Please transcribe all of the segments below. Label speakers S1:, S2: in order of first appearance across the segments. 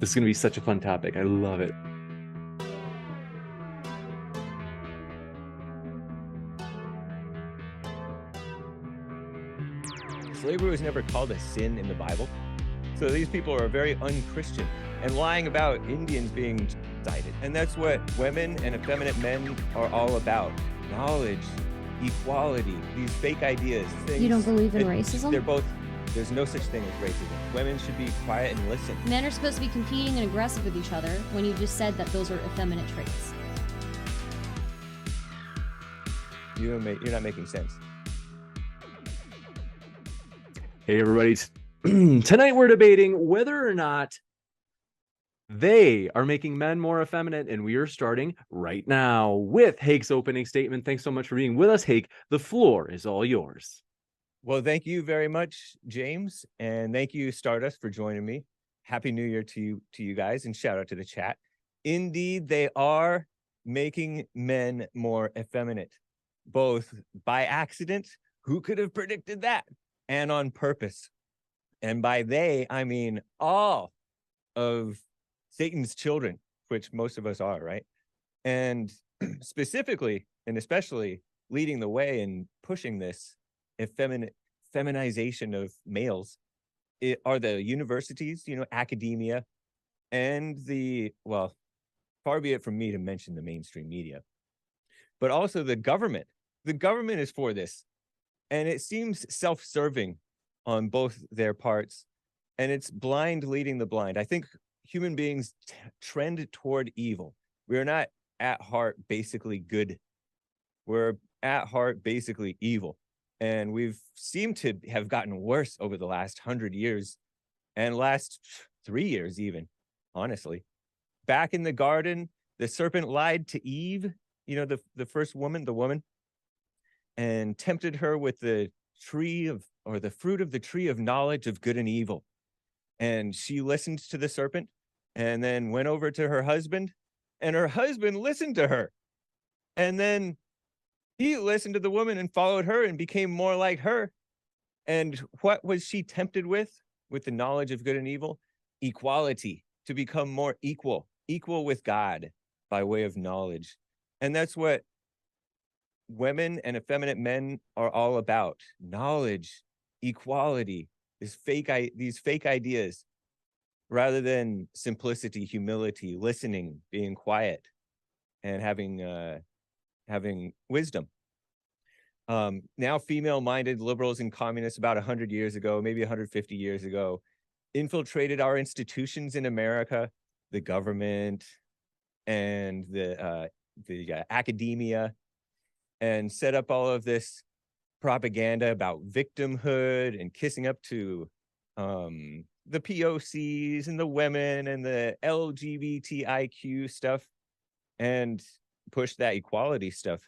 S1: This is going to be such a fun topic. I love it.
S2: Slavery was never called a sin in the Bible. So these people are very unchristian and lying about Indians being genocided. And that's what women and effeminate men are all about. Knowledge, equality, these fake ideas, things.
S3: You don't believe in
S2: and
S3: racism?
S2: There's no such thing as racism. Women should be quiet and listen.
S3: Men are supposed to be competing and aggressive with each other when you just said that those are effeminate traits.
S2: You're not making sense.
S1: Hey, everybody. Tonight we're debating whether or not they are making men more effeminate, and we are starting right now with Hake's opening statement. Thanks so much for being with us, Hake. The floor is all yours.
S2: Well, thank you very much, James, and thank you, Stardust, for joining me. Happy New Year to you guys, and shout out to the chat. Indeed, they are making men more effeminate, both by accident, who could have predicted that, and on purpose. And by they, I mean all of Satan's children, which most of us are, right? And specifically, and especially leading the way and pushing this feminization of males are the universities, academia, and well, far be it from me to mention the mainstream media, but also the government. The government is for this, and it seems self-serving on both their parts, and it's blind leading the blind. I think human beings trend toward evil. We are not at heart basically good. We're at heart basically evil. And we've seemed to have gotten worse over the last 100 years and last 3 years even, honestly. Back in the garden, the serpent lied to Eve, the first woman, the woman, and tempted her with the fruit of the tree of knowledge of good and evil. And she listened to the serpent and then went over to her husband, and her husband listened to her. And then he listened to the woman and followed her and became more like her. And what was she tempted with the knowledge of good and evil? Equality, to become more equal with God by way of knowledge. And that's what women and effeminate men are all about. Knowledge, equality, these fake ideas, rather than simplicity, humility, listening, being quiet, and having wisdom. Now female-minded liberals and communists about 100 years ago, maybe 150 years ago, infiltrated our institutions in America, the government and the academia, and set up all of this propaganda about victimhood and kissing up to the POCs and the women and the LGBTIQ stuff, and push that equality stuff.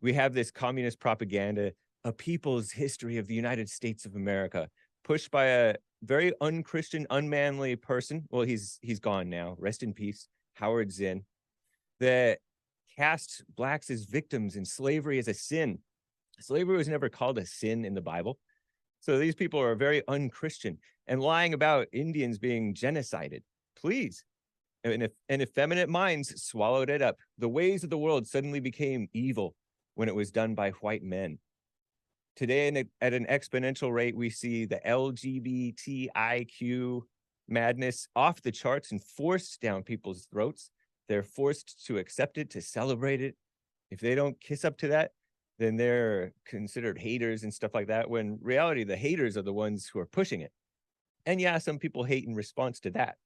S2: We have this communist propaganda, a people's history of the United States of America, pushed by a very unchristian, unmanly person. Well, he's gone now. Rest in peace, Howard Zinn, that cast blacks as victims and slavery as a sin. Slavery was never called a sin in the Bible. So these people are very unchristian and lying about Indians being genocided. Please. And effeminate minds swallowed it up. The ways of the world suddenly became evil when it was done by white men. Today, at an exponential rate, we see the LGBTIQ madness off the charts and forced down people's throats. They're forced to accept it, to celebrate it. If they don't kiss up to that, then they're considered haters and stuff like that, when in reality, the haters are the ones who are pushing it. And yeah, some people hate in response to that.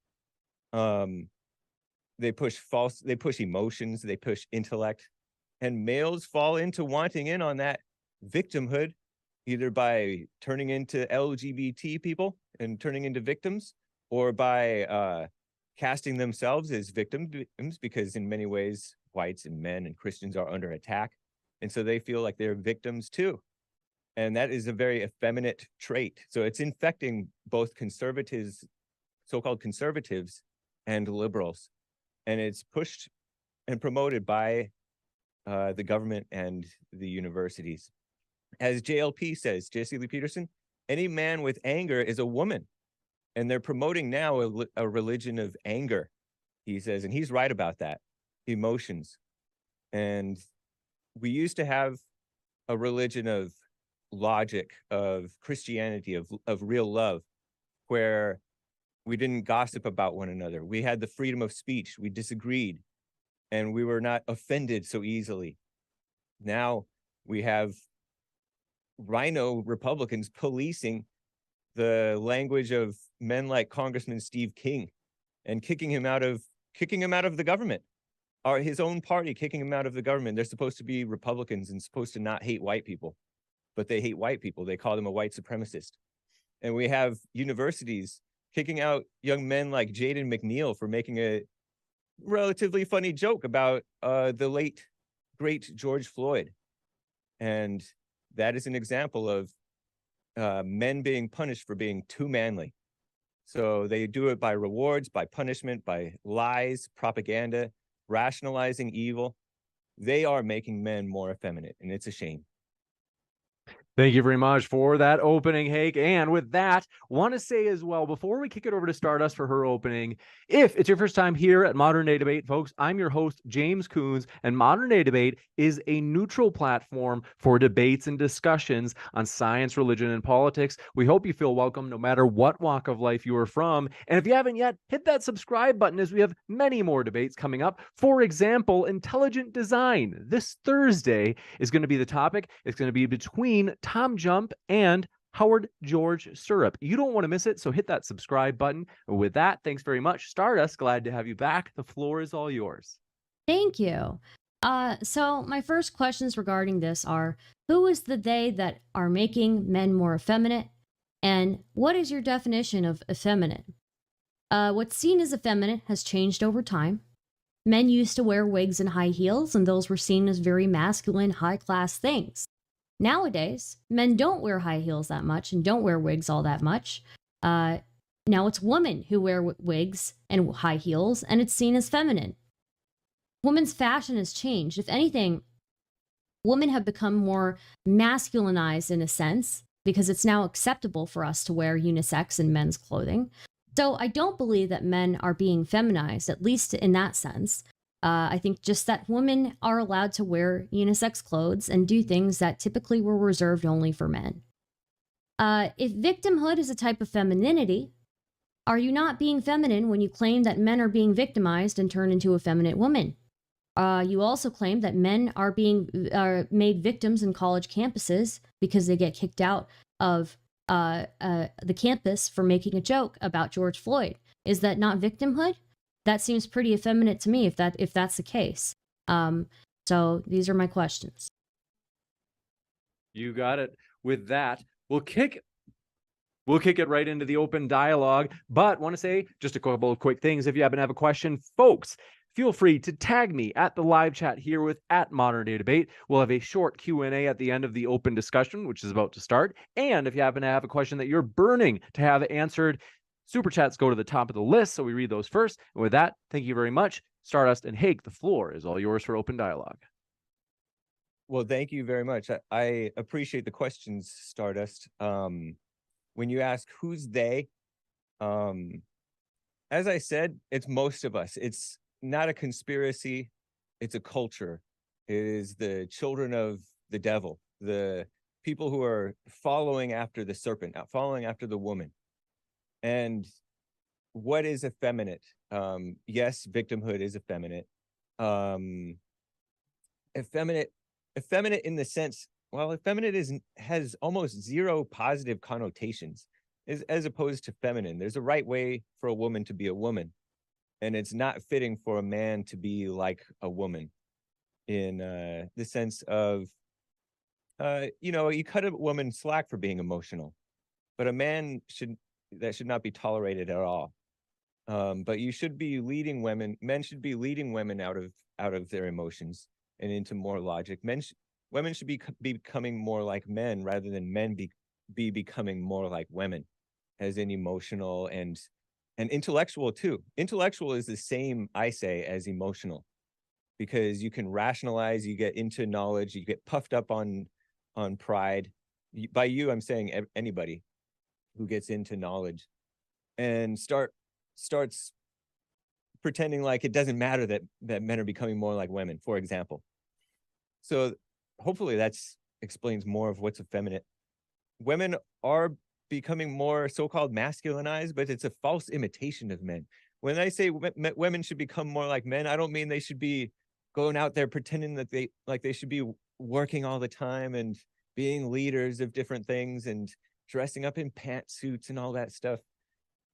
S2: They push emotions, they push intellect, and males fall into wanting in on that victimhood, either by turning into LGBT people and turning into victims, or by casting themselves as victims, because in many ways, whites and men and Christians are under attack. And so they feel like they're victims too. And that is a very effeminate trait. So it's infecting both conservatives, so-called conservatives, and liberals. And it's pushed and promoted by the government and the universities. As JLP says, Jesse Lee Peterson, any man with anger is a woman. And they're promoting now a religion of anger, he says, and he's right about that, emotions. And we used to have a religion of logic, of Christianity, of real love, where we didn't gossip about one another. We had the freedom of speech. We disagreed, and we were not offended so easily. Now we have rhino Republicans policing the language of men like Congressman Steve King and kicking him out of the government, or his own party kicking him out of the government. They're supposed to be Republicans and supposed to not hate white people, but they hate white people. They call them a white supremacist. And we have universities kicking out young men like Jaden McNeil for making a relatively funny joke about the late, great George Floyd. And that is an example of men being punished for being too manly. So they do it by rewards, by punishment, by lies, propaganda, rationalizing evil. They are making men more effeminate, and it's a shame.
S1: Thank you very much for that opening, Hake. And with that, want to say as well, before we kick it over to Stardust for her opening, if it's your first time here at Modern Day Debate, folks, I'm your host, James Coons, and Modern Day Debate is a neutral platform for debates and discussions on science, religion, and politics. We hope you feel welcome no matter what walk of life you are from. And if you haven't yet, hit that subscribe button as we have many more debates coming up. For example, intelligent design. This Thursday is going to be the topic. It's going to be between Tom Jump and Howard George Syrup. You don't want to miss it, so hit that subscribe button. With that, thanks very much. Stardust, glad to have you back. The floor is all yours.
S3: Thank you. So my first questions regarding this are, who is the they that are making men more effeminate? And what is your definition of effeminate? What's seen as effeminate has changed over time. Men used to wear wigs and high heels, and those were seen as very masculine, high-class things. Nowadays, men don't wear high heels that much and don't wear wigs all that much. Now it's women who wear wigs and high heels, and it's seen as feminine. Women's fashion has changed. If anything, women have become more masculinized in a sense, because it's now acceptable for us to wear unisex in men's clothing. So I don't believe that men are being feminized, at least in that sense. I think just that women are allowed to wear unisex clothes and do things that typically were reserved only for men. If victimhood is a type of femininity, are you not being feminine when you claim that men are being victimized and turned into effeminate women? You also claim that men are being made victims in college campuses because they get kicked out of the campus for making a joke about George Floyd. Is that not victimhood? That seems pretty effeminate to me if that's the case. So these are my questions.
S1: You got it. With that, we'll kick it right into the open dialogue. But want to say just a couple of quick things. If you happen to have a question, folks, feel free to tag me at the live chat here with @Modern Day Debate. We'll have a short Q&A at the end of the open discussion, which is about to start. And if you happen to have a question that you're burning to have answered, super chats go to the top of the list, so we read those first. And with that, thank you very much. Stardust and Hake, the floor is all yours for open dialogue.
S2: Well, thank you very much. I appreciate the questions, Stardust. When you ask who's they, as I said, it's most of us. It's not a conspiracy. It's a culture. It is the children of the devil, the people who are following after the serpent, following after the woman. And what is effeminate? Yes, victimhood is effeminate. Effeminate in the sense, well, effeminate has almost zero positive connotations, as opposed to feminine. There's a right way for a woman to be a woman, and it's not fitting for a man to be like a woman in the sense of, you cut a woman slack for being emotional, but a man should not be tolerated at all. But you should be leading women. Men should be leading women out of their emotions and into more logic. Women should be becoming more like men rather than men be becoming more like women, as in emotional and intellectual too. Intellectual is the same, I say, as emotional, because you can rationalize, you get into knowledge, you get puffed up on pride. By you, I'm saying anybody who gets into knowledge. and starts pretending like it doesn't matter that men are becoming more like women, for example. So hopefully that's explains more of what's effeminate. Women are becoming more so-called masculinized, but it's a false imitation of men. When I say women should become more like men, I don't mean they should be going out there pretending that they should be working all the time and being leaders of different things and dressing up in pantsuits and all that stuff.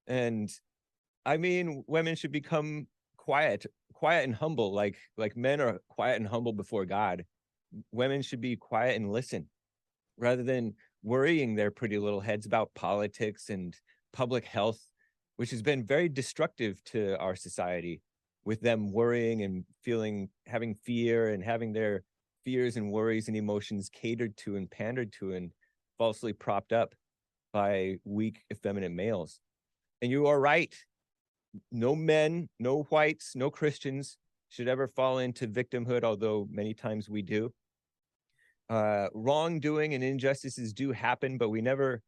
S2: And I mean, women should become quiet and humble, like men are quiet and humble before God. Women should be quiet and listen rather than worrying their pretty little heads about politics and public health, which has been very destructive to our society, with them worrying and having fear and having their fears and worries and emotions catered to and pandered to and falsely propped up by weak, effeminate males. And you are right. No men, no whites, no Christians should ever fall into victimhood, although many times we do. Wrongdoing and injustices do happen, but we never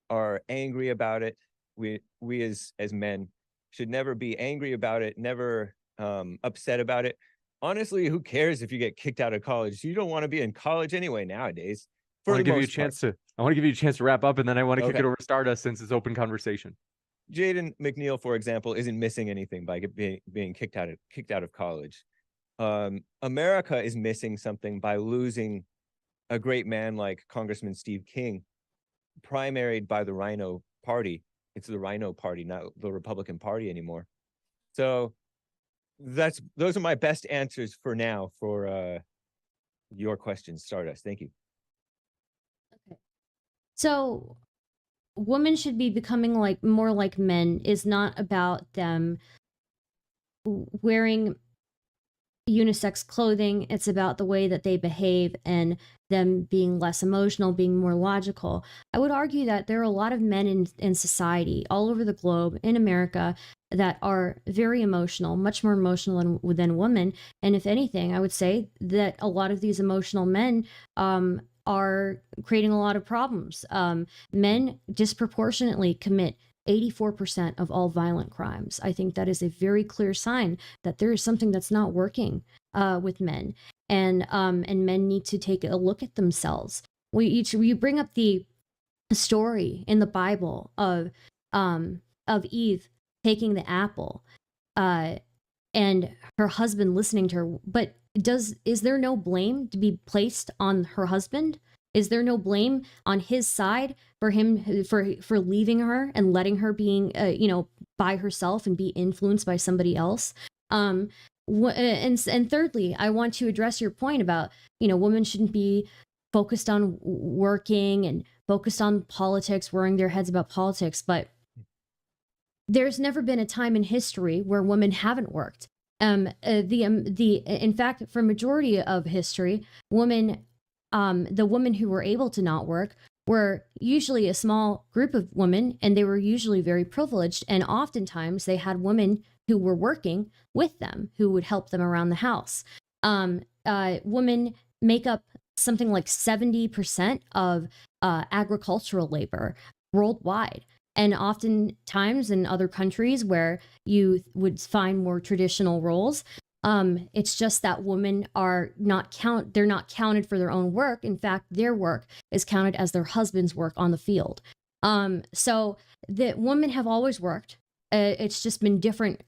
S2: are angry about it. We as men should never be angry about it, never upset about it. Honestly, who cares if you get kicked out of college? You don't want to be in college anyway nowadays.
S1: I want to give you a chance to wrap up, and then I want to kick it over to Stardust since it's open conversation.
S2: Jaden McNeil, for example, isn't missing anything by being kicked out of college. America is missing something by losing a great man like Congressman Steve King, primaried by the Rhino Party. It's the Rhino Party, not the Republican Party anymore. So those are my best answers for now for your questions, Stardust. Thank you.
S3: Okay. So women should be becoming more like men is not about them wearing unisex clothing. It's about the way that they behave and them being less emotional, being more logical. I would argue that there are a lot of men in society all over the globe, in America, that are very emotional, much more emotional than women. And if anything, I would say that a lot of these emotional men are creating a lot of problems. Men disproportionately commit 84% of all violent crimes. I think that is a very clear sign that there is something that's not working with men, and men need to take a look at themselves. You bring up the story in the Bible of Eve taking the apple, and her husband listening to her. But is there no blame to be placed on her husband? Is there no blame on his side for him for leaving her and letting her being by herself and be influenced by somebody else? And thirdly, I want to address your point about women shouldn't be focused on working and focused on politics, worrying their heads about politics, but there's never been a time in history where women haven't worked. In fact, for majority of history, the women who were able to not work were usually a small group of women, and they were usually very privileged. And oftentimes they had women who were working with them who would help them around the house. Women make up something like 70% of agricultural labor worldwide. And oftentimes in other countries where you would find more traditional roles, it's just that women are they're not counted for their own work. In fact, their work is counted as their husband's work on the field. So the women have always worked. It's just been different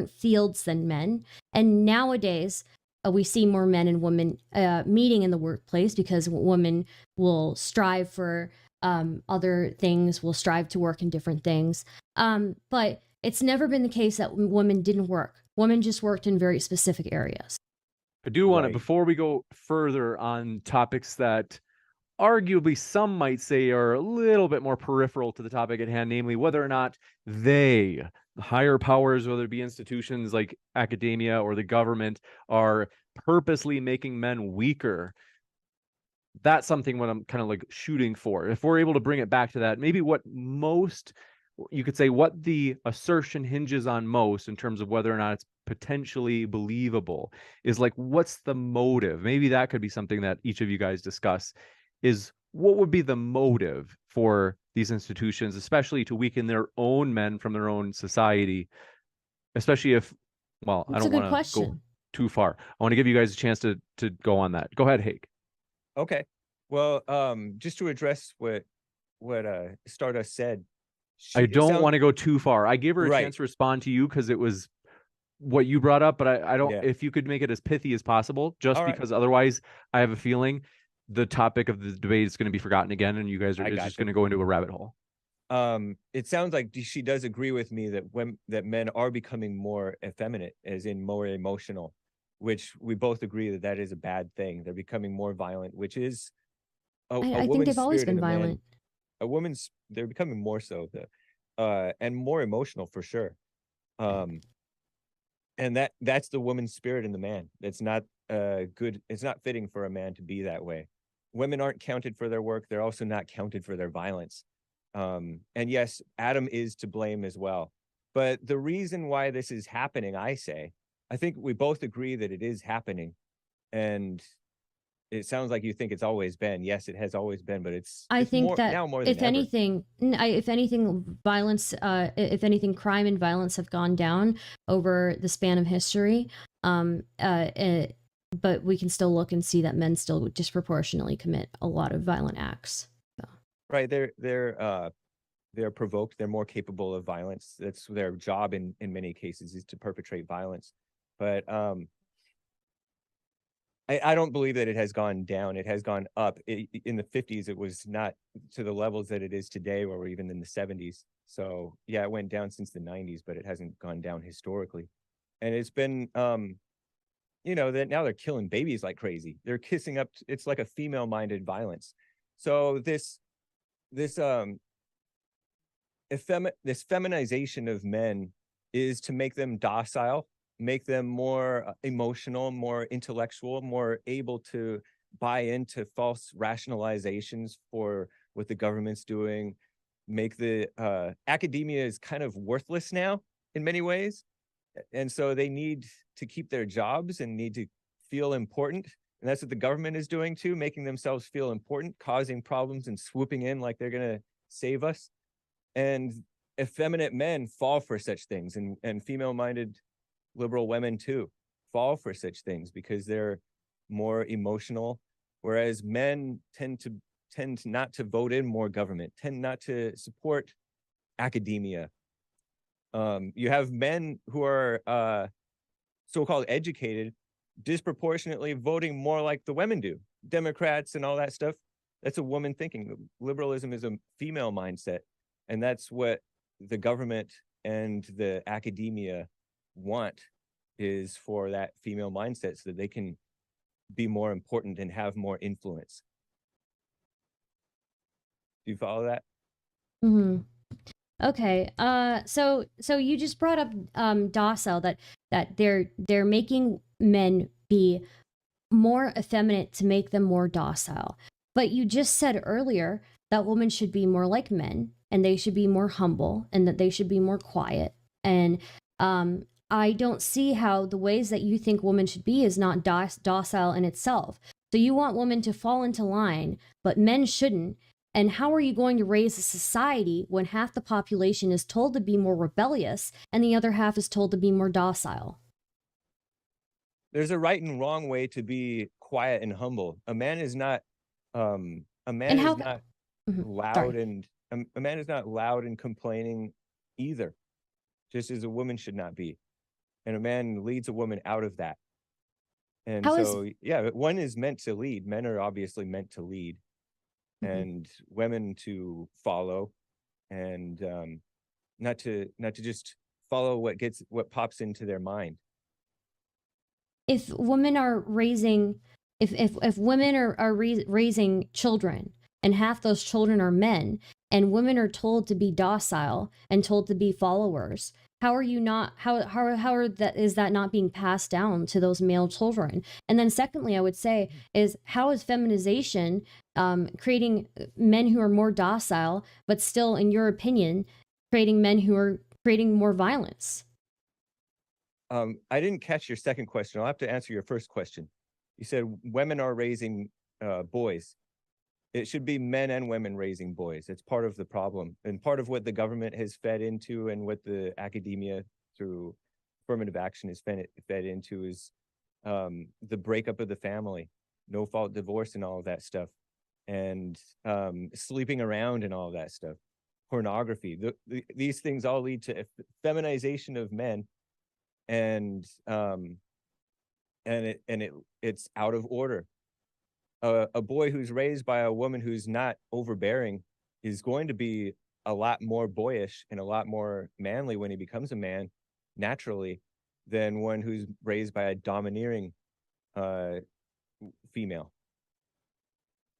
S3: fields than men. And nowadays, we see more men and women meeting in the workplace because women will strive for other things, will strive to work in different things. But it's never been the case that women didn't work. Women just worked in very specific areas.
S1: I do want to, before we go further on topics that arguably some might say are a little bit more peripheral to the topic at hand, namely whether or not the higher powers, whether it be institutions like academia or the government, are purposely making men weaker. That's something what I'm kind of like shooting for. If we're able to bring it back to that, maybe what the assertion hinges on most in terms of whether or not it's potentially believable is like, what's the motive? Maybe that could be something that each of you guys discuss, is what would be the motive for these institutions, especially to weaken their own men from their own society, especially if, well, I
S3: That's a
S1: don't
S3: good
S1: want to go
S3: question.
S1: too far. I want to give you guys a chance to go on that. Go ahead, Hake.
S2: Well, just to address what Stardust said,
S1: I don't want to go too far. I gave her a
S2: Right.
S1: chance to respond to you because it was what you brought up, but I don't,
S2: Yeah.
S1: if you could make it as pithy as possible, just
S2: All right.
S1: because otherwise I have a feeling the topic of the debate is going to be forgotten again, and you guys are just going to go into a rabbit hole.
S2: It sounds like she does agree with me that men are becoming more effeminate, as in more emotional, which we both agree that is a bad thing. They're becoming more violent, which is a
S3: I think
S2: woman's
S3: they've always
S2: spirit in
S3: been
S2: a man.
S3: violent.
S2: They're becoming more so, and more emotional for sure. And that's the woman's spirit in the man. It's not good. It's not fitting for a man to be that way. Women aren't counted for their work. They're also not counted for their violence. And yes, Adam is to blame as well. But the reason why this is happening, I think we both agree that it is happening. And it sounds like you think it's always been. Yes, it has always been, but it's
S3: think
S2: more
S3: that
S2: now more than
S3: if
S2: ever.
S3: if anything, violence, if anything, crime and violence have gone down over the span of history. But we can still look and see that men still disproportionately commit a lot of violent acts. So.
S2: Right, they're provoked. They're more capable of violence. That's their job in many cases, is to perpetrate violence. But I don't believe that it has gone down. It has gone up. In the 50s, it was not to the levels that it is today, or even in the 70s. So yeah, it went down since the 90s, but it hasn't gone down historically. And it's been, that now they're killing babies like crazy. They're kissing up. It's like a female-minded violence. So this feminization of men is to make them docile, make them more emotional, more intellectual, more able to buy into false rationalizations for what the government's doing, make the academia is kind of worthless now in many ways. And so they need to keep their jobs and need to feel important. And that's what the government is doing too, making themselves feel important, causing problems and swooping in like they're going to save us. And effeminate men fall for such things, and female-minded liberal women too fall for such things because they're more emotional, whereas men tend not to vote in more government, tend not to support academia. You have men who are so-called educated disproportionately voting more like the women do, Democrats and all that stuff. That's a woman thinking. Liberalism is a female mindset, and that's what the government and the academia want, is for that female mindset so that they can be more important and have more influence. Do you follow that?
S3: Mm-hmm. Okay. So you just brought up docile, that they're making men be more effeminate to make them more docile. But you just said earlier that women should be more like men, and they should be more humble, and that they should be more quiet. And I don't see how the ways that you think women should be is not docile in itself. So you want women to fall into line, but men shouldn't. And how are you going to raise a society when half the population is told to be more rebellious and the other half is told to be more docile?
S2: There's a right and wrong way to be quiet and humble. A man is not loud, and a man is not loud and complaining either, just as a woman should not be. And a man leads a woman out of that. And one is meant to lead. Men are obviously meant to lead, and women to follow, and not to just follow what pops into their mind.
S3: If women are raising, if women are raising children, and half those children are men, and women are told to be docile and told to be followers, how are you not, is that not being passed down to those male children? And then secondly, I would say, is how is feminization creating men who are more docile, but still, in your opinion, creating men who are creating more violence?
S2: I didn't catch your second question. I'll have to answer your first question. You said women are raising boys. It should be men and women raising boys. It's part of the problem, and part of what the government has fed into, and what the academia through affirmative action is fed into, is the breakup of the family, no fault divorce, and all of that stuff, and sleeping around and all of that stuff, pornography. These things all lead to feminization of men, and it's out of order. A boy who's raised by a woman who's not overbearing is going to be a lot more boyish and a lot more manly when he becomes a man naturally than one who's raised by a domineering female.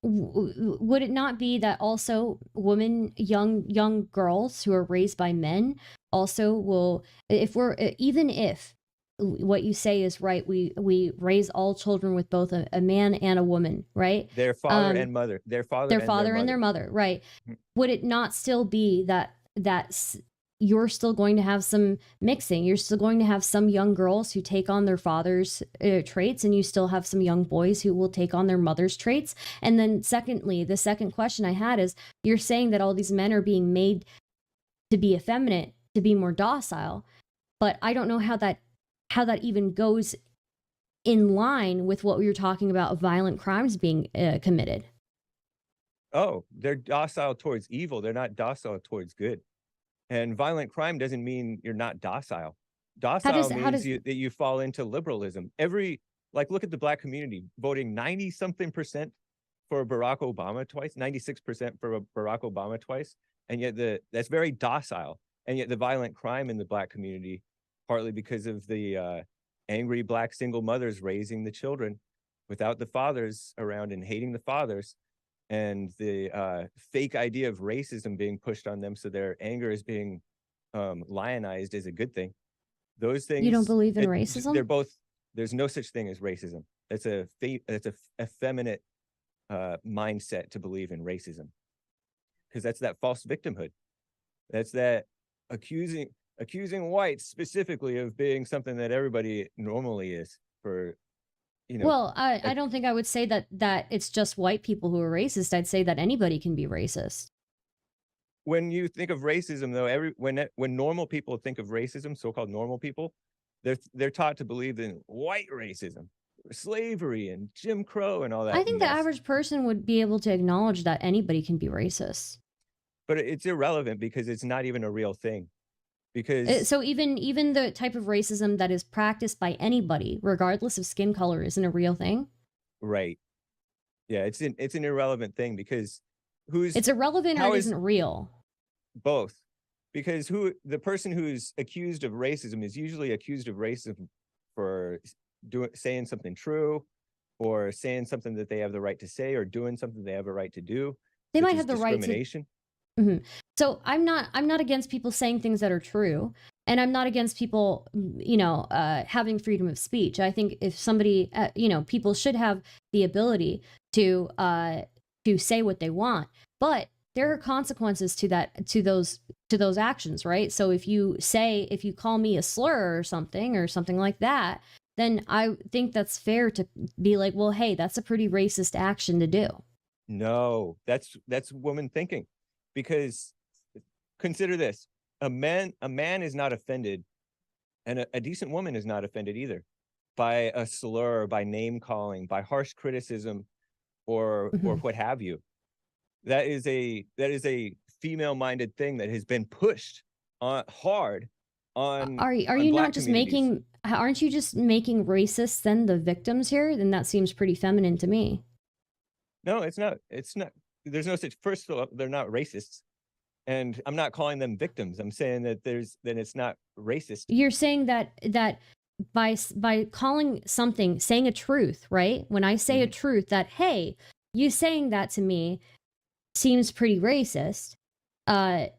S3: Would it not be that also women, young girls who are raised by men also will, even if what you say is right, we raise all children with both a man and a woman, right?
S2: Their father and mother, their father
S3: and their mother, right? Would it not still be that you're still going to have some mixing? You're still going to have some young girls who take on their father's traits, and you still have some young boys who will take on their mother's traits. And then secondly, the second question I had is, you're saying that all these men are being made to be effeminate, to be more docile, but I don't know how that even goes in line with what we were talking about of violent crimes being committed.
S2: Oh, they're docile towards evil. They're not docile towards good. And violent crime doesn't mean you're not docile. Docile means that you fall into liberalism. Look at the Black community voting 90-something% for Barack Obama twice, 96% for Barack Obama twice. And yet that's very docile. And yet the violent crime in the Black community, partly because of the angry Black single mothers raising the children without the fathers around and hating the fathers, and the fake idea of racism being pushed on them, so their anger is being lionized as a good thing. Those things.
S3: You don't believe in racism?
S2: They're both. There's no such thing as racism. That's a effeminate mindset to believe in racism, because that's that false victimhood. That's that accusing whites specifically of being something that everybody normally is, for.
S3: Well, I don't think I would say that it's just white people who are racist. I'd say that anybody can be racist.
S2: When you think of racism, though, when normal people think of racism, so-called normal people, they're taught to believe in white racism, slavery, and Jim Crow, and all that.
S3: I think the average person would be able to acknowledge that anybody can be racist.
S2: But it's irrelevant, because it's not even a real thing. Because
S3: so even the type of racism that is practiced by anybody, regardless of skin color, isn't a real thing.
S2: Right. Yeah, it's an irrelevant thing, because
S3: it's irrelevant or it isn't real.
S2: Both. Because the person who's accused of racism is usually accused of racism for saying something true, or saying something that they have the right to say, or doing something they have a right to do.
S3: They might have the right to. Mm-hmm. So I'm not against people saying things that are true, and I'm not against people, having freedom of speech. I think if somebody, people should have the ability to say what they want, but there are consequences to those actions, right? So if you call me a slur or something like that, then I think that's fair to be like, well, hey, that's a pretty racist action to do.
S2: No, that's woman thinking. Because consider this, a man is not offended, and a decent woman is not offended either, by a slur, by name calling, by harsh criticism, or what have you. That is a female-minded thing that has been pushed hard on.
S3: Are you not just making? Aren't you just making racists then the victims here? Then that seems pretty feminine to me.
S2: No, it's not. It's not. There's no such. First of all, they're not racists, and I'm not calling them victims. I'm saying that it's not racist.
S3: You're saying that by calling something, saying a truth, right? When I say a truth, that hey, you saying that to me seems pretty racist. That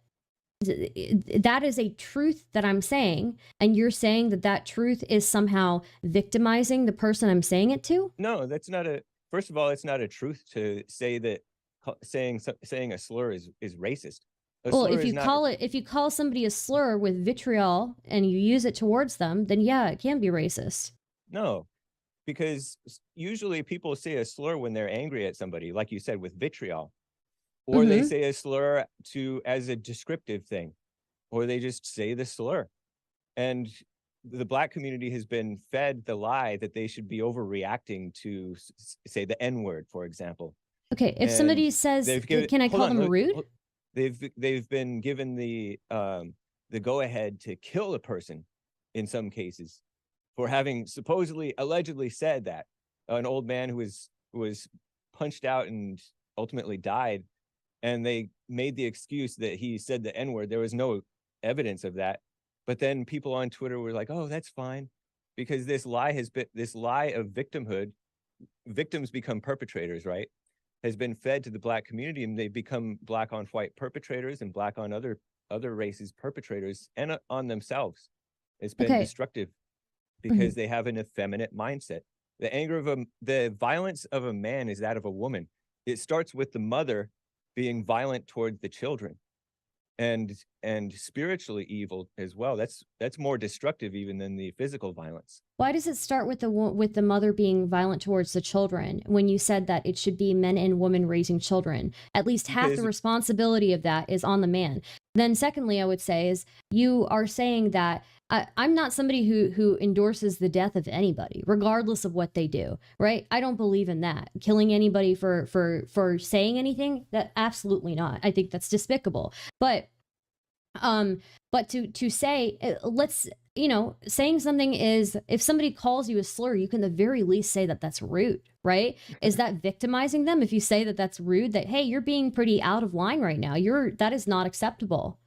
S3: is a truth that I'm saying, and you're saying that truth is somehow victimizing the person I'm saying it to?
S2: No, that's not a. First of all, it's not a truth to say that saying a slur is racist.
S3: Well, if you call somebody a slur with vitriol and you use it towards them, then yeah, it can be racist.
S2: No, because usually people say a slur when they're angry at somebody, like you said, with vitriol, or they say a slur as a descriptive thing, or they just say the slur. And the Black community has been fed the lie that they should be overreacting to, say, the N-word, for example.
S3: Okay, if somebody says, can I call them rude?
S2: They've been given the go-ahead to kill a person in some cases for having supposedly, allegedly said that. An old man who was punched out and ultimately died, and they made the excuse that he said the N-word. There was no evidence of that. But then people on Twitter were like, oh, that's fine, because this lie of victimhood, victims become perpetrators, right? Has been fed to the Black community, and they become Black on white perpetrators and Black on other races perpetrators, and on themselves. It's been destructive because they have an effeminate mindset. The violence of a man is that of a woman. It starts with the mother being violent toward the children, and spiritually evil as well. That's more destructive even than the physical violence.
S3: Why does it start with the mother being violent towards the children when you said that it should be men and women raising children? At least half the responsibility of that is on the man. Then secondly, I would say is you are saying that I'm not somebody who endorses the death of anybody, regardless of what they do, right? I don't believe in that. Killing anybody for saying anything, that absolutely not. I think that's despicable. But to say, let's, saying something is, if somebody calls you a slur, you can at the very least say that that's rude, right? Is that victimizing them? If you say that that's rude, that, hey, you're being pretty out of line right now. That is not acceptable.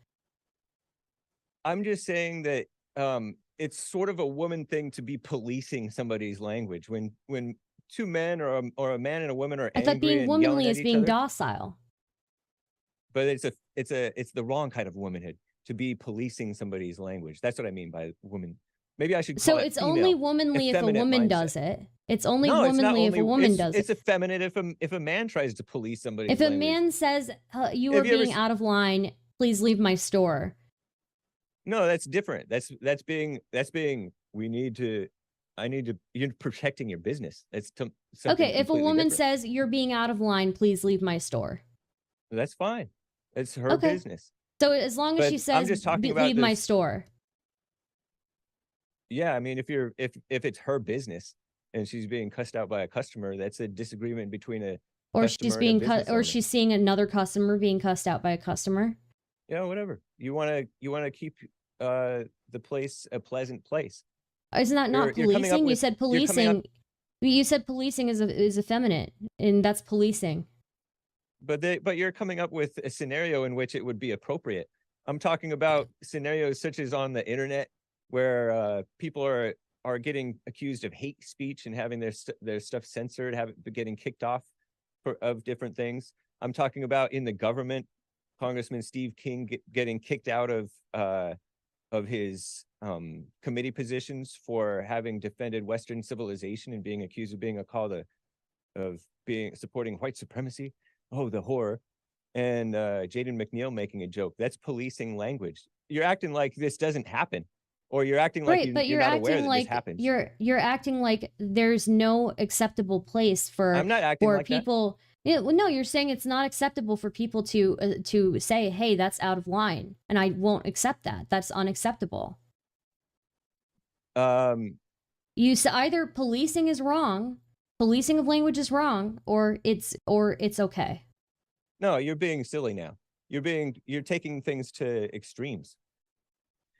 S2: I'm just saying that it's sort of a woman thing to be policing somebody's language when two men or a man and a woman are angry. I thought being womanly is being
S3: docile.
S2: But it's the wrong kind of womanhood to be policing somebody's language. That's what I mean by woman. Maybe I should call it. So
S3: it's only womanly if a woman does it. It's only womanly if a woman does it.
S2: It's effeminate if a man tries to police somebody's
S3: language. If a man says, you are being out of line, please leave my store.
S2: No, that's different. That's being you're protecting your business. That's
S3: okay. If a woman says you're being out of line, please leave my store.
S2: That's fine. It's her business.
S3: So as long as she says, leave my store.
S2: Yeah, I mean, if it's her business and she's being cussed out by a customer, that's a disagreement between a
S3: or she's being or she's seeing another customer being cussed out by a customer.
S2: Yeah, whatever. You want to keep the place a pleasant place.
S3: Isn't that not policing? You said policing. You said policing is effeminate, and that's policing.
S2: But you're coming up with a scenario in which it would be appropriate. I'm talking about scenarios such as on the internet where people are getting accused of hate speech and having their stuff censored, getting kicked off of different things. I'm talking about in the government, Congressman Steve King getting kicked out of his committee positions for having defended Western civilization and being accused of being supporting white supremacy. Oh, the horror. And Jaden McNeil making a joke. That's policing language. You're acting like this doesn't happen. Or you're acting like you're not aware that this happens.
S3: You're acting like there's no acceptable place for
S2: I'm not acting like
S3: people. Yeah, well, no, you're saying it's not acceptable for people to say, hey, that's out of line. And I won't accept that. That's unacceptable. You say either policing is wrong, policing of language is wrong, or it's okay.
S2: No, you're being silly now. You're taking things to extremes.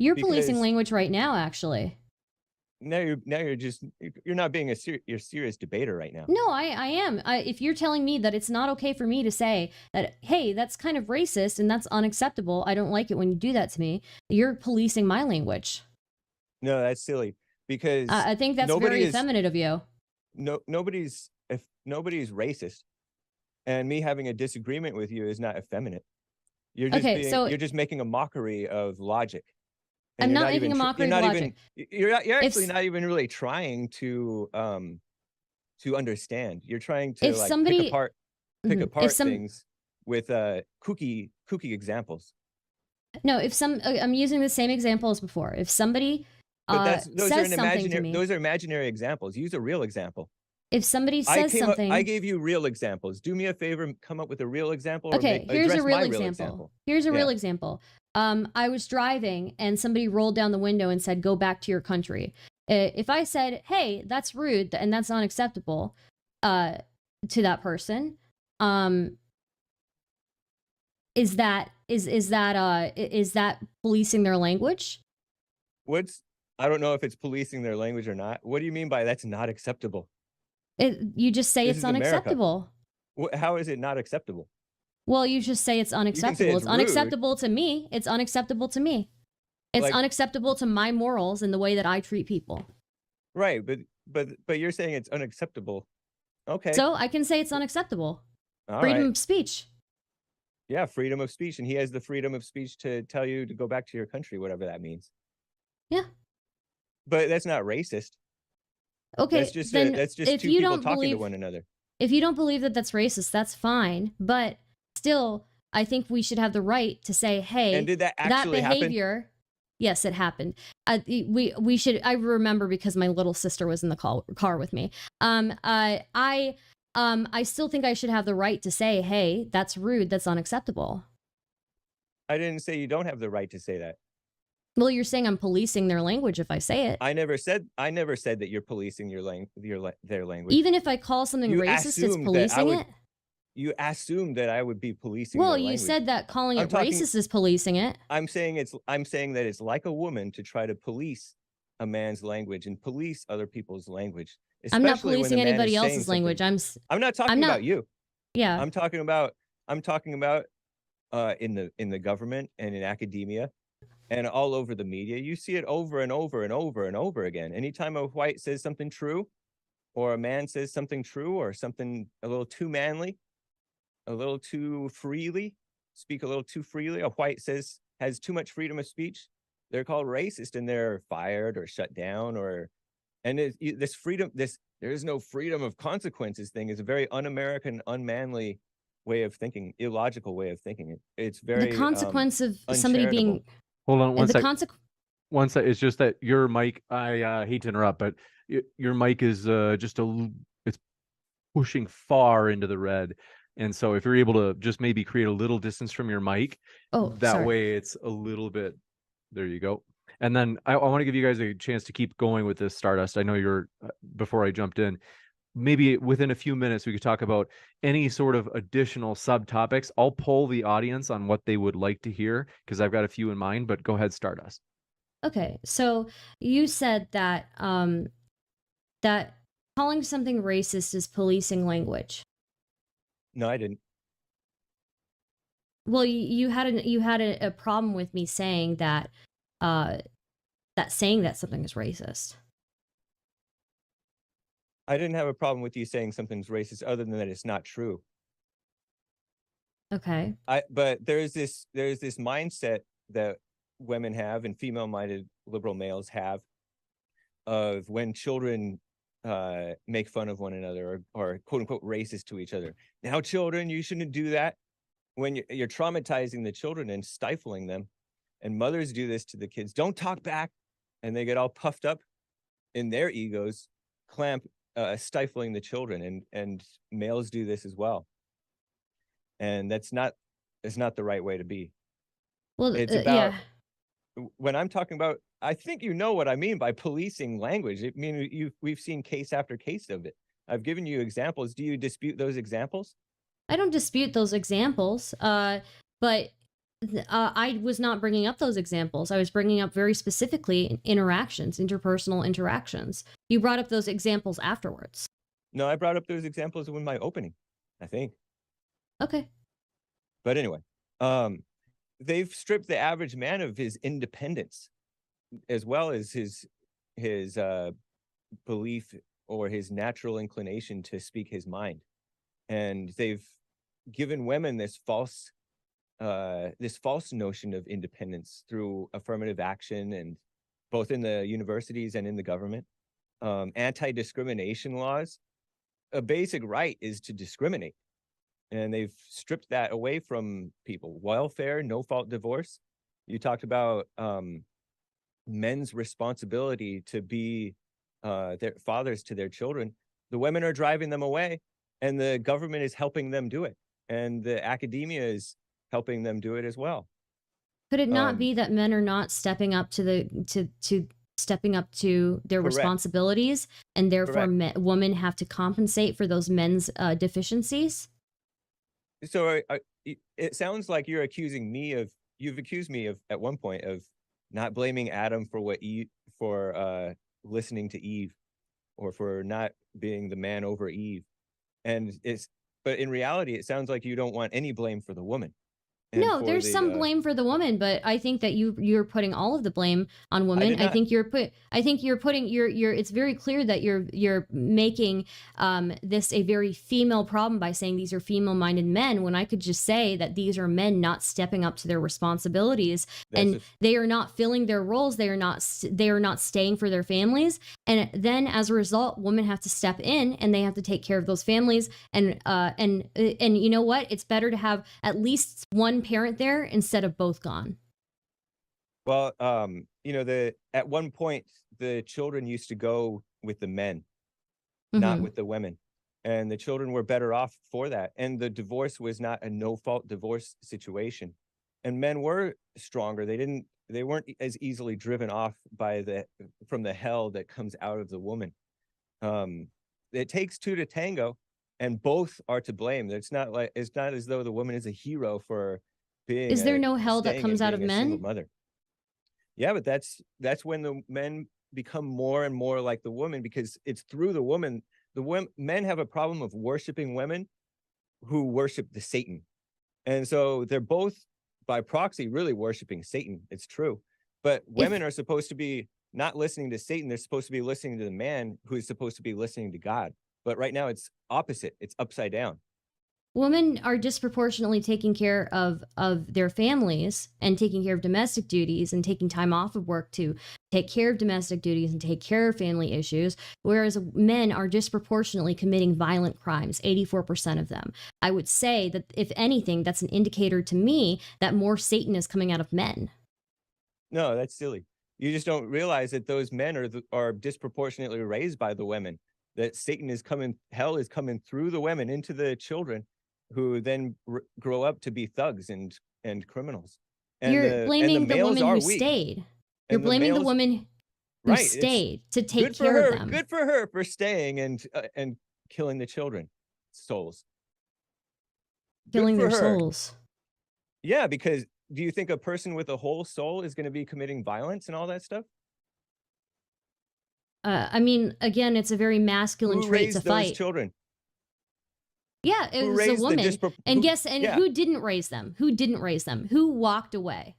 S3: You're policing language right now, actually.
S2: Now you're not being you're a serious debater right now.
S3: No, I am. If you're telling me that it's not okay for me to say that, hey, that's kind of racist and that's unacceptable, I don't like it when you do that to me, you're policing my language.
S2: No, that's silly because
S3: I think that's very effeminate of you.
S2: No, nobody's racist, and me having a disagreement with you is not effeminate. You're just making a mockery of logic.
S3: I'm not making a mockery of logic.
S2: You're actually not even really trying to understand. You're trying to pick apart things with kooky examples.
S3: No, I'm using the same example as before. If somebody
S2: But those
S3: says something to me.
S2: Those are imaginary examples. Use a real example.
S3: If somebody says something,
S2: I gave you real examples. Do me a favor, come up with a real example. Or
S3: okay, here's a real
S2: real
S3: example. Here's a real example. I was driving and somebody rolled down the window and said, "Go back to your country." If I said, "Hey, that's rude and that's unacceptable," to that person, is that policing their language?
S2: I don't know if it's policing their language or not. What do you mean by that's not acceptable?
S3: You just say it's unacceptable.
S2: How is it not acceptable?
S3: Well, you just say it's unacceptable. It's unacceptable to me. It's unacceptable to me. It's like, unacceptable to my morals and the way that I treat people.
S2: Right, but you're saying it's unacceptable. Okay.
S3: So I can say it's unacceptable.
S2: All
S3: freedom
S2: right.
S3: of speech.
S2: Yeah, freedom of speech, and he has the freedom of speech to tell you to go back to your country, whatever that means.
S3: Yeah.
S2: But that's not racist.
S3: Okay,
S2: that's just two people talking to one another.
S3: If you don't believe that that's racist, that's fine. But still, I think we should have the right to say, "Hey,
S2: and did that actually
S3: behavior
S2: happen?"
S3: Yes, it happened. We should. I remember because my little sister was in the car with me. I still think I should have the right to say, "Hey, that's rude. That's unacceptable."
S2: I didn't say you don't have the right to say that.
S3: Well, you're saying I'm policing their language if I say it.
S2: I never said that you're policing their language.
S3: Even if I call something racist, it's policing it.
S2: You assumed that I would be policing.
S3: Well, you said that calling it racist is policing it.
S2: I'm saying that it's like a woman to try to police a man's language and police other people's language.
S3: I'm not policing anybody else's language. I'm
S2: not talking about you.
S3: Yeah.
S2: I'm talking about in the government and in academia and all over the media. You see it over and over and over and over again. Anytime a white says something true, or a man says something true, or something a little too manly, a little too freely, speak a little too freely, a white has too much freedom of speech, they're called racist and they're fired or shut down. There is no freedom of consequences thing is a very un-American, unmanly way of thinking, illogical way of thinking. It's very
S3: the consequence of somebody being.
S1: Hold on one sec. It's just that your mic. I hate to interrupt, but your mic is it's pushing far into the red, and so if you're able to just maybe create a little distance from your mic, that way it's a little bit. There you go. And then I want to give you guys a chance to keep going with this, Stardust. I know you're before I jumped in. Maybe within a few minutes we could talk about any sort of additional subtopics. I'll poll the audience on what they would like to hear because I've got a few in mind, but go ahead, Stardust.
S3: Okay, so you said that that calling something racist is policing language.
S2: No, I didn't.
S3: Well, you had a problem with me saying that saying that something is racist.
S2: I didn't have a problem with you saying something's racist other than that it's not true.
S3: Okay.
S2: But there's this mindset that women have and female-minded liberal males have of when children make fun of one another or quote unquote racist to each other. Now, children, you shouldn't do that. When you're traumatizing the children and stifling them, and mothers do this to the kids, don't talk back, and they get all puffed up in their egos, stifling the children, and males do this as well. And it's not the right way to be.
S3: Well,
S2: it's about when I'm talking about, I think you know what I mean by policing language. I mean, we've seen case after case of it. I've given you examples. Do you dispute those examples?
S3: I don't dispute those examples, but I was not bringing up those examples. I was bringing up very specifically interpersonal interactions. You brought up those examples afterwards.
S2: No, I brought up those examples in my opening, I think.
S3: Okay.
S2: But anyway, they've stripped the average man of his independence, as well as his belief or his natural inclination to speak his mind. And they've given women this false notion of independence through affirmative action, and both in the universities and in the government. Anti-discrimination laws. A basic right is to discriminate, and they've stripped that away from people. Welfare, no-fault divorce. You talked about men's responsibility to be their fathers to their children, the women are driving them away, and the government is helping them do it, and the academia is helping them do it as well.
S3: Could it not be that men are not stepping up to stepping up to their
S2: Correct.
S3: responsibilities, and therefore
S2: Correct.
S3: women have to compensate for those men's deficiencies?
S2: So it sounds like you've accused me of at one point of not blaming Adam for listening to Eve, or for not being the man over Eve. But in reality, it sounds like you don't want any blame for the woman.
S3: No, there's some blame for the woman, but I think that you're putting all of the blame on women. I think it's very clear that you're making this a very female problem by saying these are female-minded men, when I could just say that these are men not stepping up to their responsibilities, and they are not filling their roles. They are not staying for their families, and then as a result, women have to step in and they have to take care of those families. And you know what? It's better to have at least one parent there instead of both gone.
S2: Well, at one point the children used to go with the men, not with the women, and the children were better off for that. And the divorce was not a no-fault divorce situation, and men were stronger. They weren't as easily driven off from the hell that comes out of the woman. It takes two to tango, and both are to blame. It's not as though the woman is a hero for being.
S3: Is there no hell that comes out of men?
S2: Mother. Yeah, but that's when the men become more and more like the woman, because it's through the woman. Men have a problem of worshiping women who worship the Satan, and so they're both by proxy really worshiping Satan. It's true, but women are supposed to be not listening to Satan. They're supposed to be listening to the man who is supposed to be listening to God. But right now it's opposite. It's upside down.
S3: Women are disproportionately taking care of their families and taking care of domestic duties and taking time off of work to take care of domestic duties and take care of family issues, whereas men are disproportionately committing violent crimes, 84% of them. I would say that, if anything, that's an indicator to me that more Satan is coming out of men.
S2: No, that's silly. You just don't realize that those men are disproportionately raised by the women, that hell is coming through the women into the children, who then grow up to be thugs and criminals. And
S3: you're blaming the woman who stayed. You're blaming the woman who stayed to take care of them.
S2: Good for her for staying and killing the children souls.
S3: Killing their souls.
S2: Yeah, because do you think a person with a whole soul is going to be committing violence and all that stuff?
S3: I mean, again, it's a very masculine trait to fight.
S2: Those children?
S3: Yeah, it was a woman. Who didn't raise them? Who didn't raise them? Who walked away?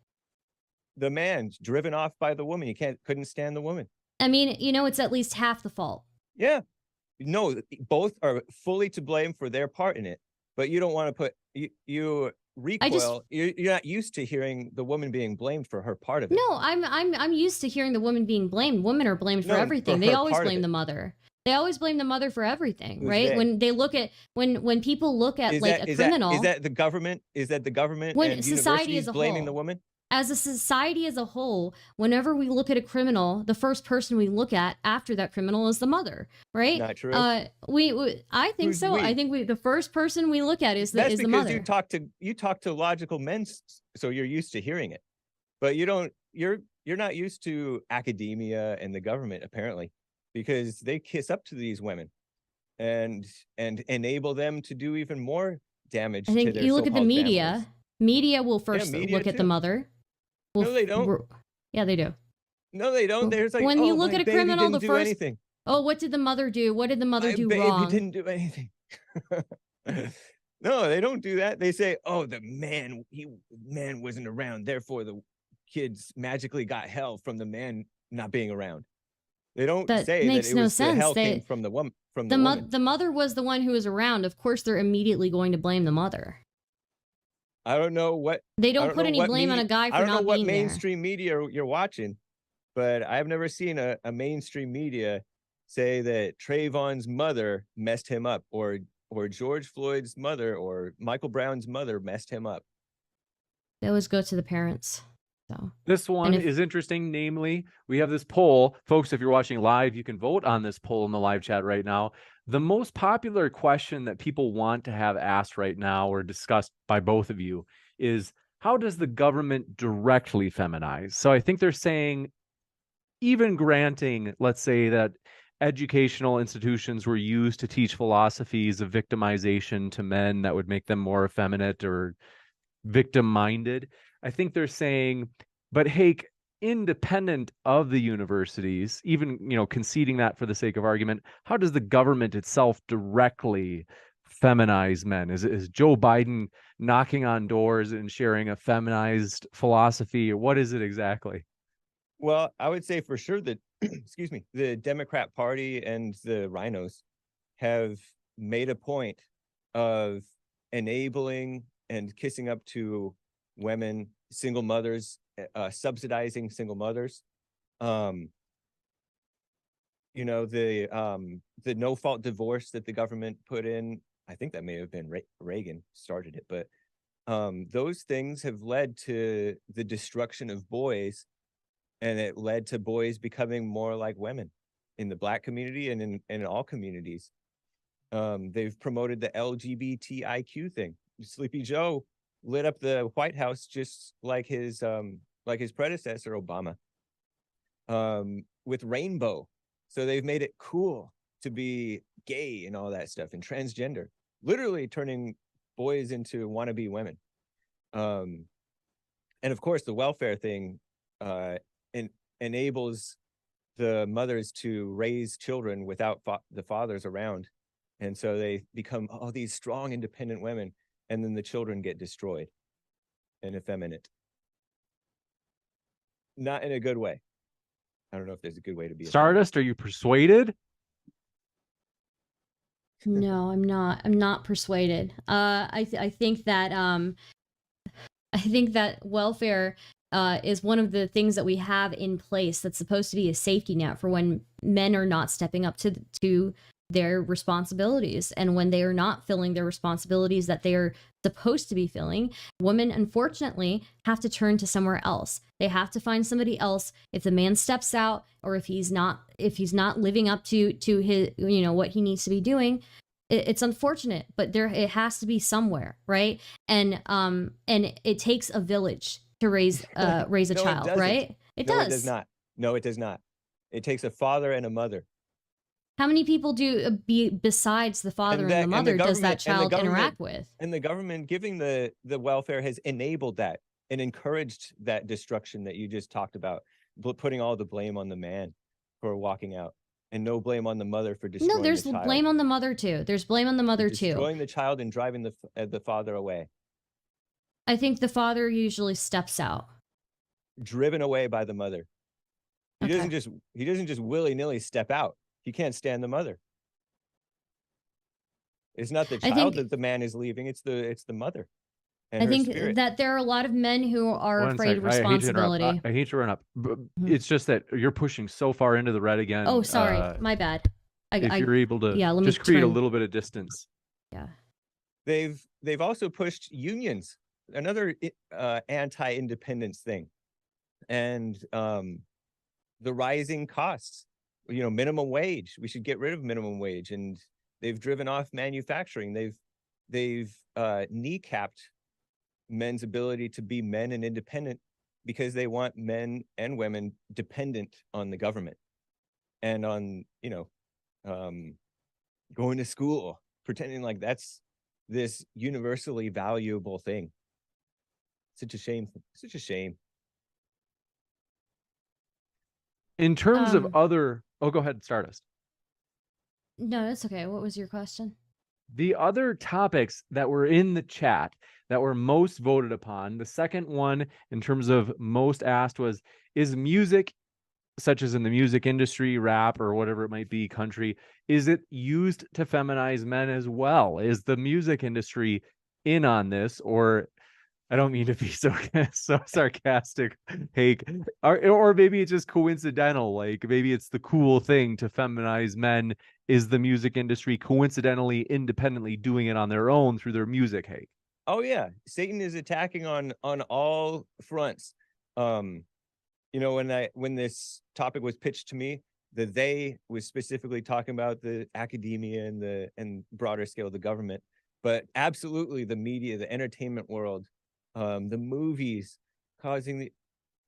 S2: The man, driven off by the woman. He couldn't stand the woman.
S3: I mean, it's at least half the fault.
S2: Yeah. No, both are fully to blame for their part in it. But you don't want to put you recoil. You're not used to hearing the woman being blamed for her part of it.
S3: No, I'm used to hearing the woman being blamed. Women are blamed for everything. They always blame the mother. They always blame the mother for everything, right? When they look at when people look at a criminal,
S2: is that the government? Is that the government
S3: and society as a
S2: blaming
S3: whole,
S2: the woman?
S3: As a society as a whole, whenever we look at a criminal, the first person we look at after that criminal is the mother, right?
S2: Not true.
S3: I think so. I think the first person we look at is the mother.
S2: That's because you talk to logical men, so you're used to hearing it, but you don't. You're not used to academia and the government, apparently, because they kiss up to these women and enable them to do even more damage.
S3: I think
S2: to their
S3: you look at the media.
S2: Families.
S3: Media will first look at the mother.
S2: No, they don't.
S3: Yeah, they do.
S2: No, they don't. There's like,
S3: when you look at a criminal, the first.
S2: Anything.
S3: Oh, what did the mother do? What did the mother do wrong?
S2: He didn't do anything. No, they don't do that. They say, "Oh, the man wasn't around, therefore the kids magically got hell from the man not being around." They don't say that it was the hell came from the woman.
S3: The mother was the one who was around. Of course, they're immediately going to blame the mother.
S2: I don't know what
S3: they don't put any blame on a guy for not being there. I don't know what
S2: mainstream media you're watching, but I've never seen a mainstream media say that Trayvon's mother messed him up, or George Floyd's mother or Michael Brown's mother messed him up.
S3: They always go to the parents. So
S1: This one
S3: if-
S1: is interesting. Namely, we have this poll. Folks, if you're watching live, you can vote on this poll in the live chat right now. The most popular question that people want to have asked right now or discussed by both of you is, how does the government directly feminize? So I think they're saying, even granting, let's say, that educational institutions were used to teach philosophies of victimization to men that would make them more effeminate or victim-minded, I think they're saying, but Hake, independent of the universities, even, conceding that for the sake of argument, how does the government itself directly feminize men? Is Joe Biden knocking on doors and sharing a feminized philosophy, or what is it exactly?
S2: Well, I would say for sure that, excuse me, the Democrat Party and the rhinos have made a point of enabling and kissing up to women, single mothers, subsidizing single mothers. The no-fault divorce that the government put in, I think that may have been Reagan started it, but those things have led to the destruction of boys, and it led to boys becoming more like women in the Black community and in all communities. They've promoted the LGBTIQ thing. Sleepy Joe lit up the White House just like his predecessor, Obama, with rainbow. So they've made it cool to be gay and all that stuff, and transgender, literally turning boys into wannabe women. And of course, the welfare thing enables the mothers to raise children without the fathers around. And so they become all these strong, independent women, and then the children get destroyed and effeminate. Not in a good way. I don't know if there's a good way to be
S1: Stardust, are you persuaded?
S3: no, I'm not. I'm not persuaded. I think that I think that welfare is one of the things that we have in place that's supposed to be a safety net for when men are not stepping up to their responsibilities, and when they are not filling their responsibilities that they are supposed to be filling. Women, unfortunately, have to turn to somewhere else. They have to find somebody else. If the man steps out, or if he's not living up to his, what he needs to be doing, it's unfortunate, but it has to be somewhere, right? And it takes a village to raise a
S2: No,
S3: child, right?
S2: It does not. No, it does not. It takes a father and a mother.
S3: How many people besides the father and the mother does that child interact with?
S2: And the government giving the welfare has enabled that and encouraged that destruction that you just talked about, putting all the blame on the man for walking out, and no blame on the mother for destroying the child.
S3: No, there's blame on the mother too. There's blame on the mother too.
S2: Destroying the child and driving the father away.
S3: I think the father usually steps out.
S2: Driven away by the mother. He doesn't just willy-nilly step out. He can't stand the mother. It's not the child that the man is leaving, it's the mother. And
S3: I think
S2: spirit.
S3: that there are a lot of men who are afraid of responsibility.
S1: I hate to run up. It's just that you're pushing so far into the red again.
S3: Oh, sorry. My bad.
S1: If you're able to
S3: let me
S1: just create a little bit of distance.
S3: Yeah.
S2: They've also pushed unions, another anti-independence thing. And the rising costs, minimum wage. We should get rid of minimum wage. And they've driven off manufacturing. They've kneecapped men's ability to be men and independent, because they want men and women dependent on the government and on, going to school, pretending like that's this universally valuable thing. Such a shame. Such a shame.
S1: In terms of other, go ahead, Stardust.
S3: No, that's okay. What was your question?
S1: The other topics that were in the chat that were most voted upon, the second one in terms of most asked was, is music, such as in the music industry, rap or whatever it might be, country, is it used to feminize men as well? Is the music industry in on this? Or, I don't mean to be so sarcastic, Hake, or maybe it's just coincidental, like maybe it's the cool thing to feminize men. Is the music industry coincidentally, independently doing it on their own through their music, Hake?
S2: Oh yeah, Satan is attacking on all fronts. When this topic was pitched to me, the they was specifically talking about the academia and broader scale of the government, but absolutely the media, the entertainment world, the movies, causing the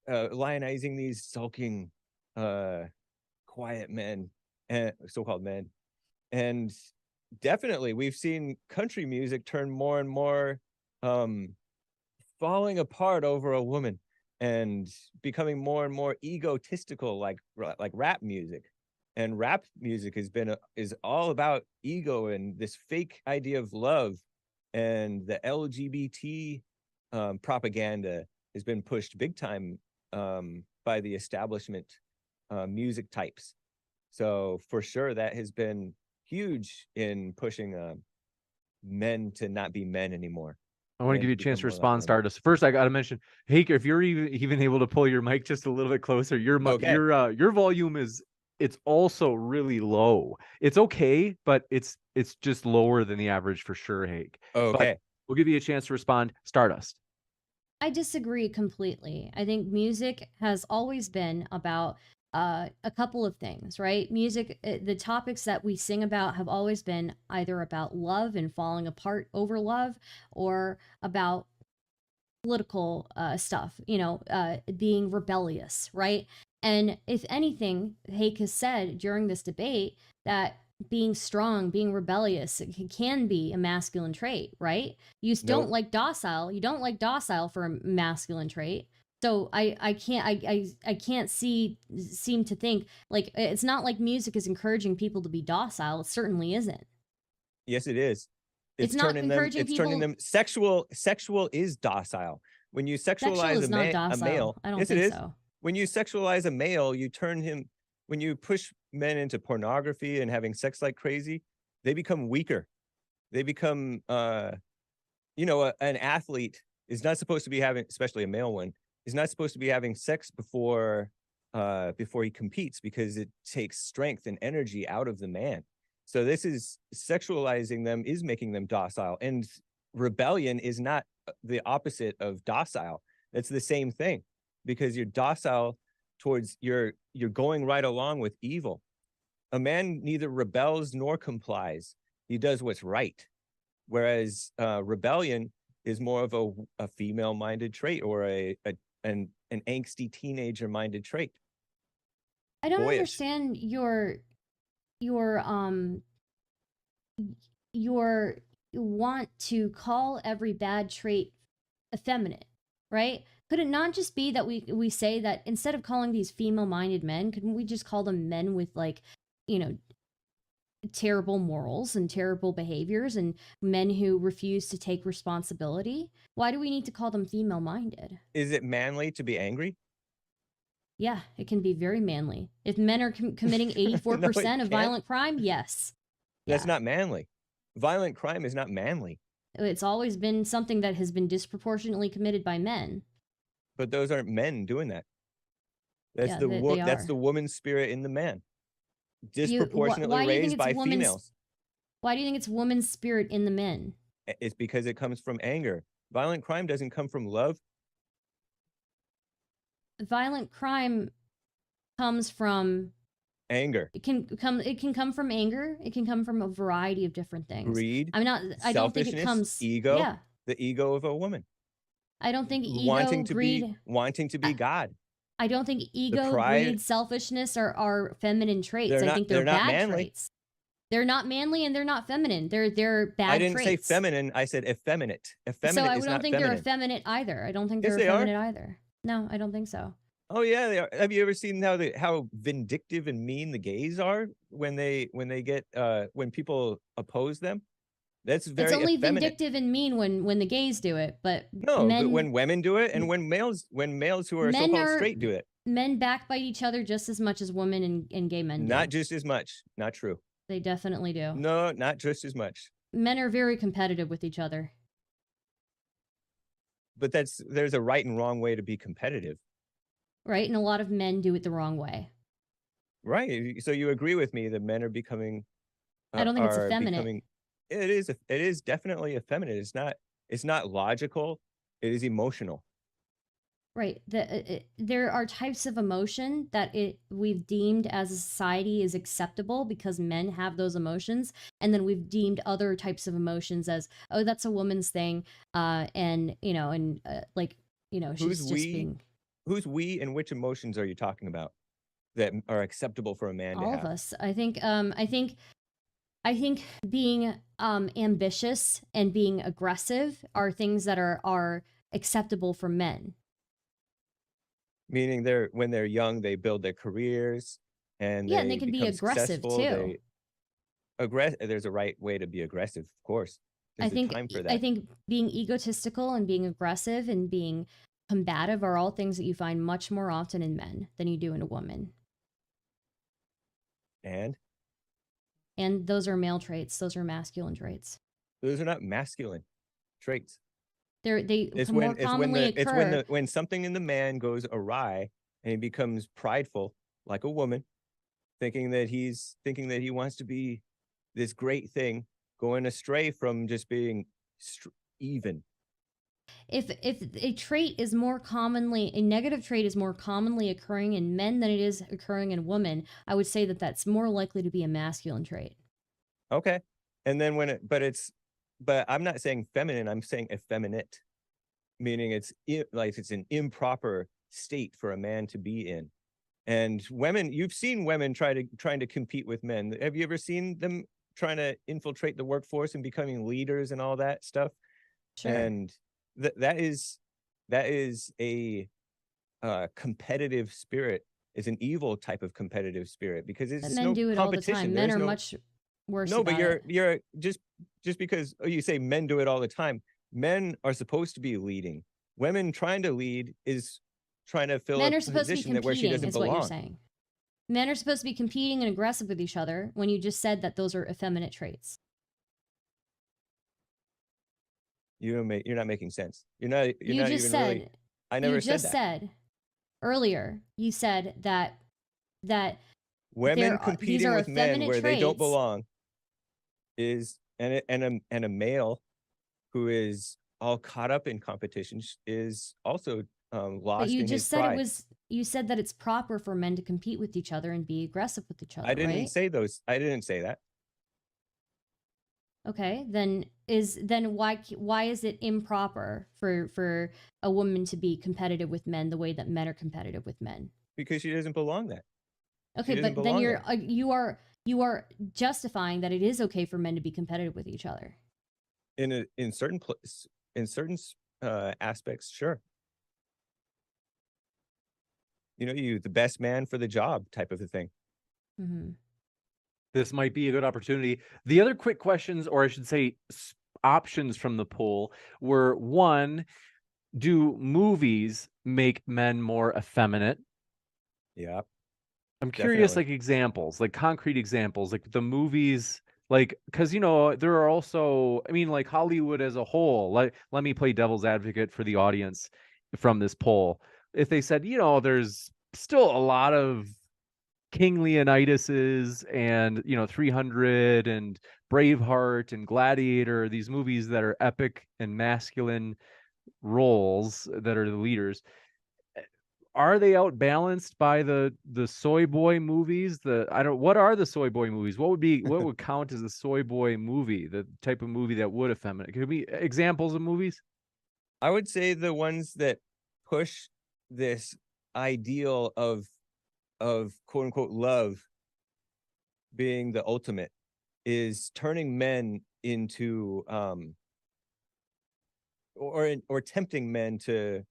S2: lionizing these sulking, quiet men, and so-called men, and definitely we've seen country music turn more and more falling apart over a woman and becoming more and more egotistical, like rap music. And rap music is all about ego and this fake idea of love, and the LGBT propaganda has been pushed big time by the establishment music types. So for sure that has been huge in pushing men to not be men anymore.
S1: I want to give you a chance to respond, Stardust. First, I got to mention, Hake, if you're even able to pull your mic just a little bit closer, your volume it's also really low. It's okay, but it's just lower than the average for sure, Hake.
S2: Okay.
S1: But we'll give you a chance to respond, Stardust.
S3: I disagree completely. I think music has always been about a couple of things, right? Music, the topics that we sing about have always been either about love and falling apart over love, or about political stuff, being rebellious, right? And if anything, Hake has said during this debate that being strong, being rebellious, it can be a masculine trait, right? You don't like docile. You don't like docile for a masculine trait. So I can't seem to think like it's not like music is encouraging people to be docile. It certainly isn't.
S2: Yes, it is.
S3: It's not encouraging people.
S2: Turning them sexual. Sexual is docile. When you sexualize a male,
S3: I don't
S2: yes,
S3: think
S2: it is.
S3: so.
S2: When you sexualize a male, you turn him. When you push men into pornography and having sex like crazy, they become weaker. They become, an athlete is not supposed to be having, especially a male one, is not supposed to be having sex before he competes, because it takes strength and energy out of the man. So this is sexualizing them, is making them docile. And rebellion is not the opposite of docile. It's the same thing, because you're docile towards you're going right along with evil. A man neither rebels nor complies. He does what's right. Whereas rebellion is more of a female-minded trait, or an angsty teenager-minded trait.
S3: I don't understand your want to call every bad trait effeminate, right? Could it not just be that we say that instead of calling these female-minded men, couldn't we just call them men with, like, terrible morals and terrible behaviors, and men who refuse to take responsibility? Why do we need to call them female-minded?
S2: Is it manly to be angry?
S3: Yeah, it can be very manly. If men are committing 84% of violent crime, yes.
S2: That's not manly. Violent crime is not manly.
S3: It's always been something that has been disproportionately committed by men.
S2: But those aren't men doing that. That's that's the woman's spirit in the man. Disproportionately raised by females.
S3: Why do you think it's woman's spirit in the men?
S2: It's because it comes from anger. Violent crime doesn't come from love.
S3: Violent crime comes from
S2: anger.
S3: It can come from anger. It can come from a variety of different things.
S2: Greed.
S3: I don't think it comes
S2: ego.
S3: Yeah.
S2: The ego of a woman.
S3: I don't think ego,
S2: wanting to be God.
S3: I don't think ego, greed, selfishness are feminine traits. I think they're bad
S2: manly.
S3: traits. They're not manly and they're not feminine. They're bad traits.
S2: I didn't say feminine. I said effeminate. Effeminate
S3: so I
S2: is
S3: don't
S2: not
S3: think
S2: feminine.
S3: they're effeminate either. I don't think they're effeminate either. No, I don't think so.
S2: Oh yeah, they are. Have you ever seen how vindictive and mean the gays are when people oppose them? That's very.
S3: It's only
S2: effeminate.
S3: vindictive and mean when the gays do it, but
S2: no, but when women do it, and when males who are so-called straight do it.
S3: Men backbite each other just as much as women and gay men do.
S2: Not just as much. Not true.
S3: They definitely do.
S2: No, not just as much.
S3: Men are very competitive with each other.
S2: But there's a right and wrong way to be competitive.
S3: Right, and a lot of men do it the wrong way.
S2: Right. So you agree with me that men are becoming
S3: I don't think it's effeminate.
S2: It is definitely effeminate. It's not logical. It is emotional.
S3: Right. There are types of emotion that we've deemed as a society is acceptable because men have those emotions, and then we've deemed other types of emotions as, oh, that's a woman's thing, and like
S2: Who's
S3: she's just
S2: we?
S3: being
S2: Who's we, and which emotions are you talking about that are acceptable for a man to
S3: all of
S2: have?
S3: us. I think being ambitious and being aggressive are things that are acceptable for men.
S2: Meaning when they're young, they build their careers and
S3: Yeah, and they
S2: they
S3: can be
S2: become
S3: aggressive
S2: successful.
S3: too.
S2: There's a right way to be aggressive, of course. There's a time for
S3: I
S2: that.
S3: think being egotistical and being aggressive and being combative are all things that you find much more often in men than you do in a woman.
S2: And
S3: And those are male traits, those are masculine traits.
S2: those are not masculine traits.
S3: They
S2: It's
S3: more commonly occur.
S2: when something in the man goes awry and he becomes prideful like a woman, thinking that he wants to be this great thing, going astray from just being even.
S3: If a negative trait is more commonly occurring in men than it is occurring in women, I would say that that's more likely to be a masculine trait.
S2: Okay. And then but I'm not saying feminine, I'm saying effeminate, meaning it's an improper state for a man to be in. And women, you've seen women trying to compete with men. Have you ever seen them trying to infiltrate the workforce and becoming leaders and all that stuff?
S3: Sure.
S2: And that is a competitive spirit. Is an evil type of competitive spirit because
S3: But
S2: it's
S3: men
S2: no
S3: do it all the
S2: competition.
S3: time. Men
S2: There's
S3: are
S2: no
S3: much worse
S2: no, but
S3: about it.
S2: you're just because you say men do it all the time. Men are supposed to be leading. Women trying to lead is trying to fill a
S3: Men are supposed to be
S2: position that where she
S3: competing,
S2: doesn't
S3: is what you're
S2: belong.
S3: saying. Men are supposed to be competing and aggressive with each other when you just said that those are effeminate traits.
S2: You're not making sense. You're
S3: You
S2: not
S3: just
S2: even really.
S3: said
S2: I
S3: you
S2: never said
S3: just
S2: that.
S3: said earlier, you said that
S2: Women
S3: these
S2: competing
S3: are
S2: with men
S3: effeminate
S2: where they don't
S3: traits.
S2: belong is and a male who is all caught up in competitions is also
S3: But
S2: lost
S3: you
S2: in his
S3: just said
S2: pride.
S3: you said that it's proper for men to compete with each other and be aggressive with each other, right?
S2: I didn't say that.
S3: Okay, then why is it improper for a woman to be competitive with men the way that men are competitive with men?
S2: Because she doesn't belong there.
S3: Okay,
S2: She doesn't
S3: but then
S2: belong there.
S3: you are justifying that it is okay for men to be competitive with each other.
S2: In certain aspects, sure. You the best man for the job type of a thing.
S3: Mm-hmm.
S1: This might be a good opportunity. The other quick questions, or I should say options from the poll, were: one, do movies make men more effeminate?
S2: Yeah,
S1: I'm curious,
S2: definitely.
S1: like examples, like concrete examples, like the movies, like, because there are also, I mean, like Hollywood as a whole. Let me play devil's advocate for the audience from this poll. If they said, there's still a lot of King Leonidases and 300 and Braveheart and Gladiator, these movies that are epic and masculine roles that are the leaders, are they outbalanced by the soy boy movies? What are the soy boy movies? What would count as a soy boy movie? The type of movie that would effeminate. Could be examples of movies.
S2: I would say the ones that push this ideal of quote unquote love being the ultimate is turning men into or tempting men to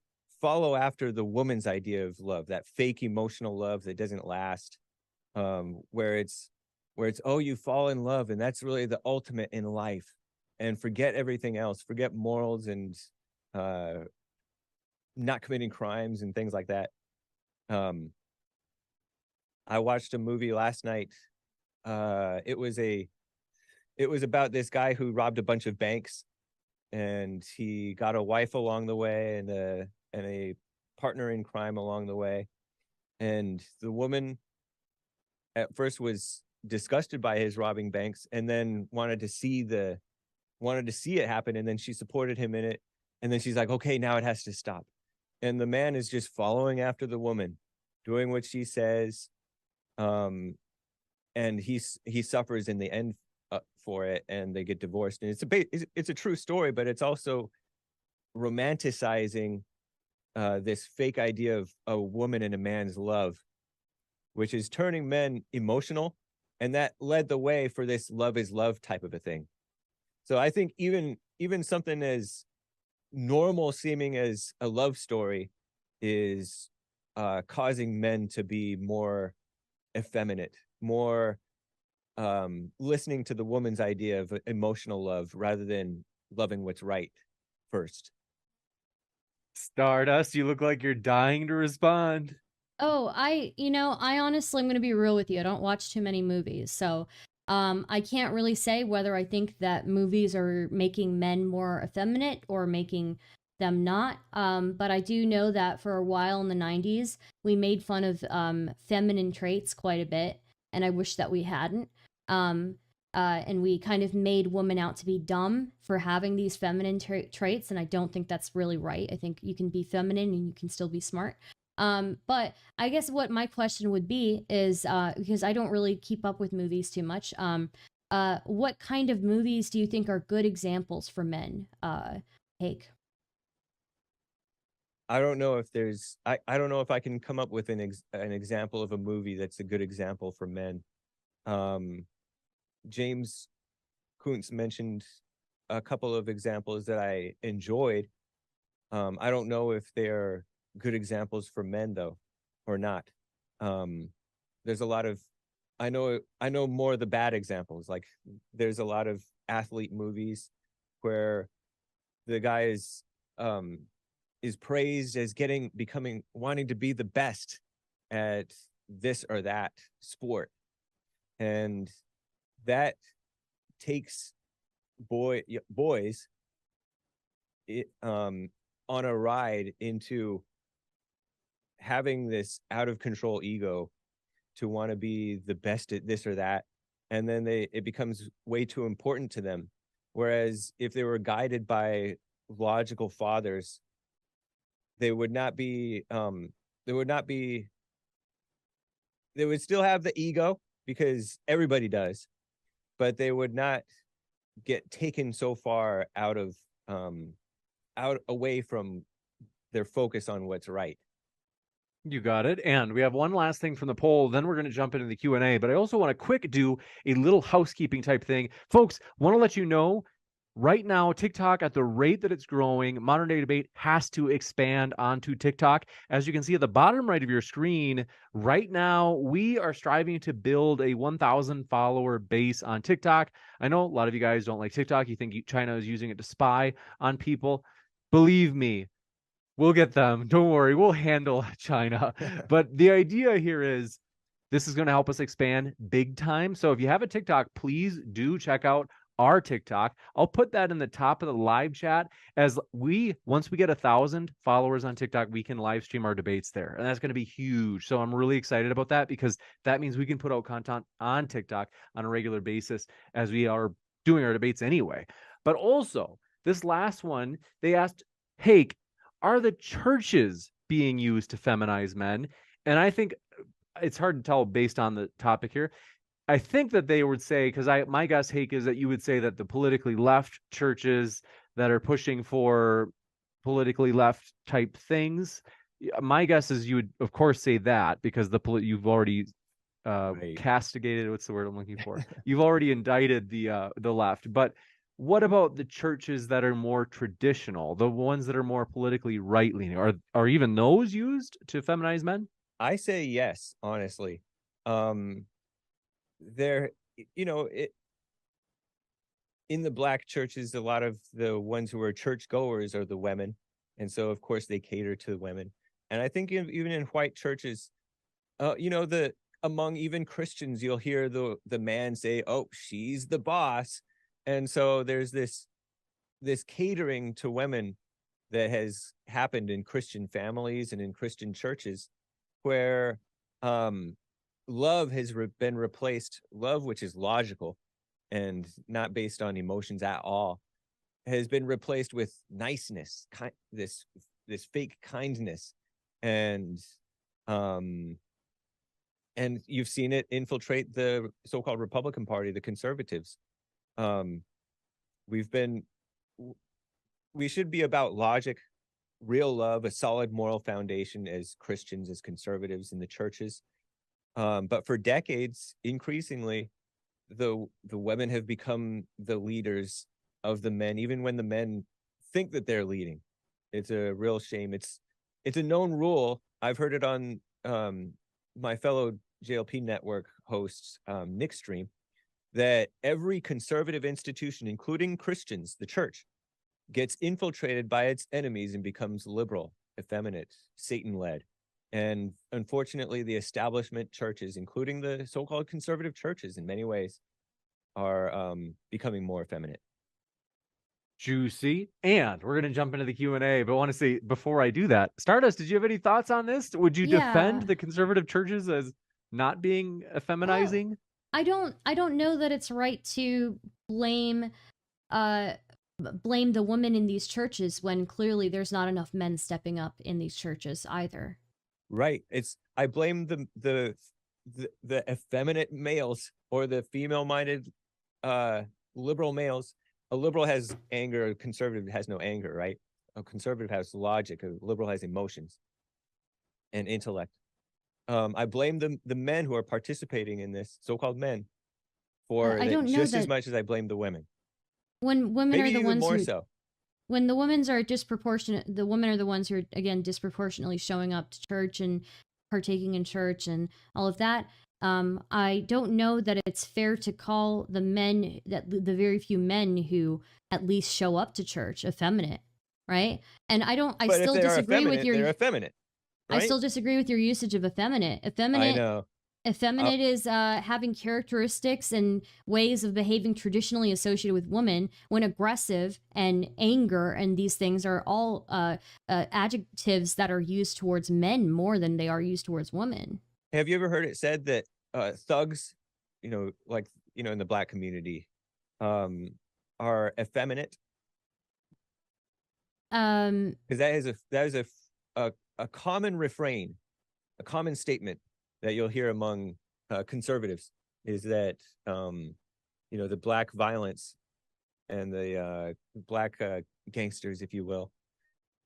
S2: follow after the woman's idea of love, that fake emotional love that doesn't last, where it's oh, you fall in love and that's really the ultimate in life, and forget everything else, forget morals and uh not committing crimes and things like that. I watched a movie last night. It was about this guy who robbed a bunch of banks, and he got a wife along the way and a partner in crime along the way. And the woman at first was disgusted by his robbing banks, and then wanted to see it happen, and then she supported him in it, and then she's like, okay, now it has to stop. and the man is just following after the woman, doing what she says, and he suffers in the end for it, and they get divorced. And it's a true story, but it's also romanticizing this fake idea of a woman and a man's love, which is turning men emotional, and that led the way for this love is love type of a thing. So I think even something as normal seeming as a love story is causing men to be more effeminate, more listening to the woman's idea of emotional love rather than loving what's right first.
S1: Stardust, you look like you're dying to respond.
S3: Oh, I honestly, I'm going to be real with you. I don't watch too many movies. So, I can't really say whether I think that movies are making men more effeminate or making them not. But I do know that for a while in the 90s, we made fun of feminine traits quite a bit. And I wish that we hadn't. And we kind of made women out to be dumb for having these feminine traits. And I don't think that's really right. I think you can be feminine and you can still be smart. But I guess what my question would be is, because I don't really keep up with movies too much, what kind of movies do you think are good examples for men? Hake.
S2: I don't know if there's I don't know if I can come up with an example of a movie that's a good example for men. James Kuntz mentioned a couple of examples that I enjoyed. I don't know if they're good examples for men though, or not. There's a lot of I know more of the bad examples. Like there's a lot of athlete movies where the guy is praised as wanting to be the best at this or that sport, and that takes boys on a ride into having this out of control ego to want to be the best at this or that, and then it becomes way too important to them. Whereas if they were guided by logical fathers, they would still have the ego, because everybody does, but they would not get taken so far out away from their focus on what's right.
S1: You got it. And we have one last thing from the poll. Then we're going to jump into the Q&A. But I also want to do a little housekeeping type thing. Folks, want to let you know, right now, TikTok, at the rate that it's growing, Modern Day Debate has to expand onto TikTok. As you can see at the bottom right of your screen, right now, we are striving to build a 1,000 follower base on TikTok. I know a lot of you guys don't like TikTok. You think China is using it to spy on people. Believe me, we'll get them. Don't worry. We'll handle China. But the idea here is this is going to help us expand big time. So if you have a TikTok, please do check out our TikTok. I'll put that in the top of the live chat. Once we get 1,000 followers on TikTok, we can live stream our debates there. And that's going to be huge. So I'm really excited about that, because that means we can put out content on TikTok on a regular basis, as we are doing our debates anyway. But also, this last one, they asked, Hake, are the churches being used to feminize men? And I think it's hard to tell based on the topic here. I think that they would say, because my guess, Hake, is that you would say that the politically left churches that are pushing for politically left type things, my guess is you would, of course, say that, because you've already
S2: Right.
S1: castigated, what's the word I'm looking for? You've already indicted the left. But what about the churches that are more traditional, the ones that are more politically right-leaning? Are even those used to feminize men?
S2: I say yes, honestly. There, in the black churches, a lot of the ones who are churchgoers are the women, and so of course they cater to the women. And I think even in white churches, among even Christians, you'll hear the man say, "Oh, she's the boss," and so there's this catering to women that has happened in Christian families and in Christian churches, where love has been replaced. Love, which is logical and not based on emotions at all, has been replaced with niceness, this fake kindness, and you've seen it infiltrate the so-called Republican Party, the conservatives. We should be about logic, real love, a solid moral foundation as Christians, as conservatives in the churches. But for decades, increasingly, the women have become the leaders of the men, even when the men think that they're leading. It's a real shame. It's a known rule. I've heard it on my fellow JLP network hosts, Nick Stream, that every conservative institution, including Christians, the church, gets infiltrated by its enemies and becomes liberal, effeminate, Satan-led. And unfortunately, the establishment churches, including the so-called conservative churches in many ways, are becoming more effeminate.
S1: Juicy. And we're going to jump into the Q&A, but I want to say, before I do that, Stardust, did you have any thoughts on this? Would you defend the conservative churches as not being effeminizing?
S3: Well, I don't know that it's right to blame the women in these churches when clearly there's not enough men stepping up in these churches either.
S2: Right. I blame the effeminate males, or the female-minded liberal males. A liberal has anger, a conservative has no anger, right? A conservative has logic, a liberal has emotions and intellect. I blame the men who are participating in this, so-called men, for just as much as I blame the women.
S3: When women
S2: Maybe
S3: are the
S2: even
S3: ones
S2: more
S3: who,
S2: so.
S3: when the women are disproportionate, the women are the ones who are, again, disproportionately showing up to church and partaking in church and all of that. I don't know that it's fair to call the men, that the very few men who at least show up to church, effeminate, right? And I still disagree with your.
S2: They're effeminate, right?
S3: I still disagree with your usage of effeminate.
S2: I know.
S3: Effeminate is having characteristics and ways of behaving traditionally associated with women, when aggressive and anger and these things are all adjectives that are used towards men more than they are used towards women.
S2: Have you ever heard it said that thugs, in the Black community, are effeminate? Because that is a common refrain, a common statement that you'll hear among conservatives, is that the Black violence and the Black gangsters, if you will,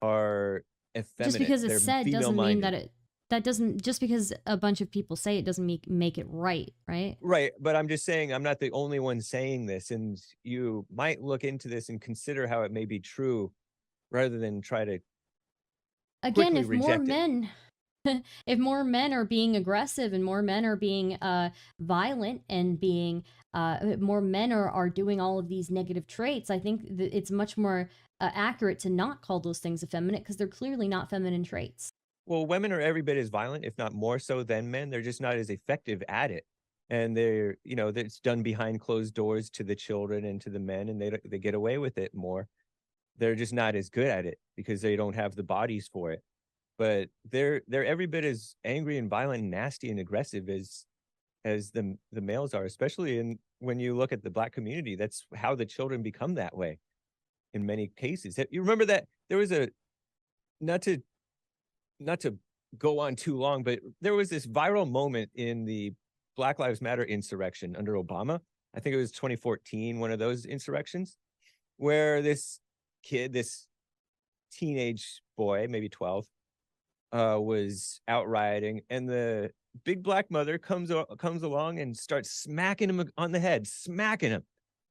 S2: are effeminate.
S3: Just because it's
S2: They're
S3: said doesn't mean
S2: female-minded.
S3: that doesn't, just because a bunch of people say it doesn't make it right, right?
S2: Right, but I'm just saying I'm not the only one saying this, and you might look into this and consider how it may be true, rather than try to
S3: again, if more
S2: reject it.
S3: men if more men are being aggressive and more men are being violent and being more men are doing all of these negative traits, I think that it's much more accurate to not call those things effeminate, because they're clearly not feminine traits.
S2: Well, women are every bit as violent, if not more so, than men. They're just not as effective at it. And they're, it's done behind closed doors to the children and to the men, and they get away with it more. They're just not as good at it because they don't have the bodies for it. But they're every bit as angry and violent and nasty and aggressive as the males are, especially when you look at the Black community. That's how the children become that way in many cases. You remember that there was not to go on too long, but there was this viral moment in the Black Lives Matter insurrection under Obama. I think it was 2014, one of those insurrections, where this teenage boy, maybe 12, was out rioting, and the big Black mother comes along and starts smacking him on the head, smacking him.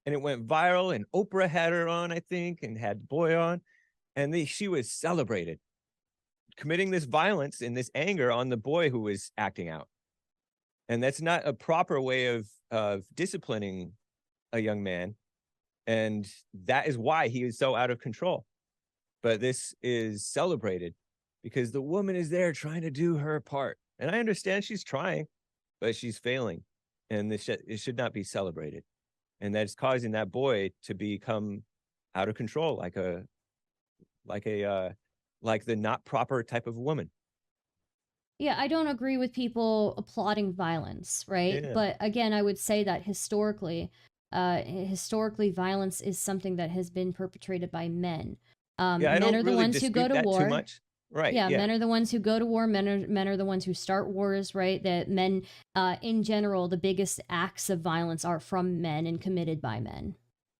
S2: And it went viral, and Oprah had her on, I think, and had the boy on, and she was celebrated, committing this violence and this anger on the boy who was acting out. And that's not a proper way of disciplining a young man. And that is why he is so out of control. But this is celebrated because the woman is there trying to do her part. And I understand she's trying, but she's failing. And it should not be celebrated. And that's causing that boy to become out of control, like the not proper type of woman.
S3: Yeah, I don't agree with people applauding violence, right?
S2: Yeah.
S3: But again, I would say that historically, violence is something that has been perpetrated by men.
S2: I
S3: Men
S2: don't
S3: are the
S2: really
S3: ones who go to
S2: dispute that
S3: war.
S2: too much. Right.
S3: Yeah,
S2: Yeah.
S3: men are the ones who go to war. Men are the ones who start wars, right? That men, in general, the biggest acts of violence are from men and committed by men.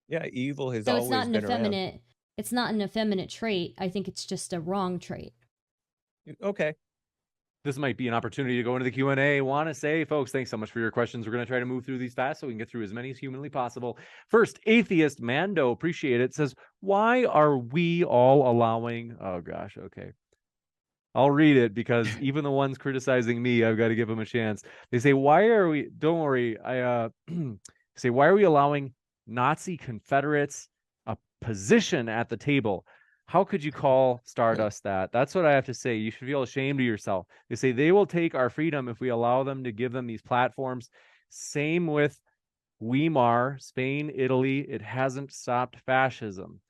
S2: Yeah. Evil has
S3: So it's not
S2: always
S3: an
S2: been around.
S3: effeminate. It's not an effeminate trait. I think it's just a wrong trait.
S2: Okay.
S1: This might be an opportunity to go into the Q&A. Want to say, folks, thanks so much for your questions. We're going to try to move through these fast so we can get through as many as humanly possible. First, Atheist Mando, appreciate it, says, why are we all allowing... Oh, gosh, okay. I'll read it because even the ones criticizing me, I've got to give them a chance. They say, why are we... Don't worry. Say, why are we allowing Nazi Confederates a position at the table? How could you call Stardust that? That's what I have to say. You should feel ashamed of yourself. They say they will take our freedom if we allow them to give them these platforms. Same with Weimar, Spain, Italy. It hasn't stopped fascism.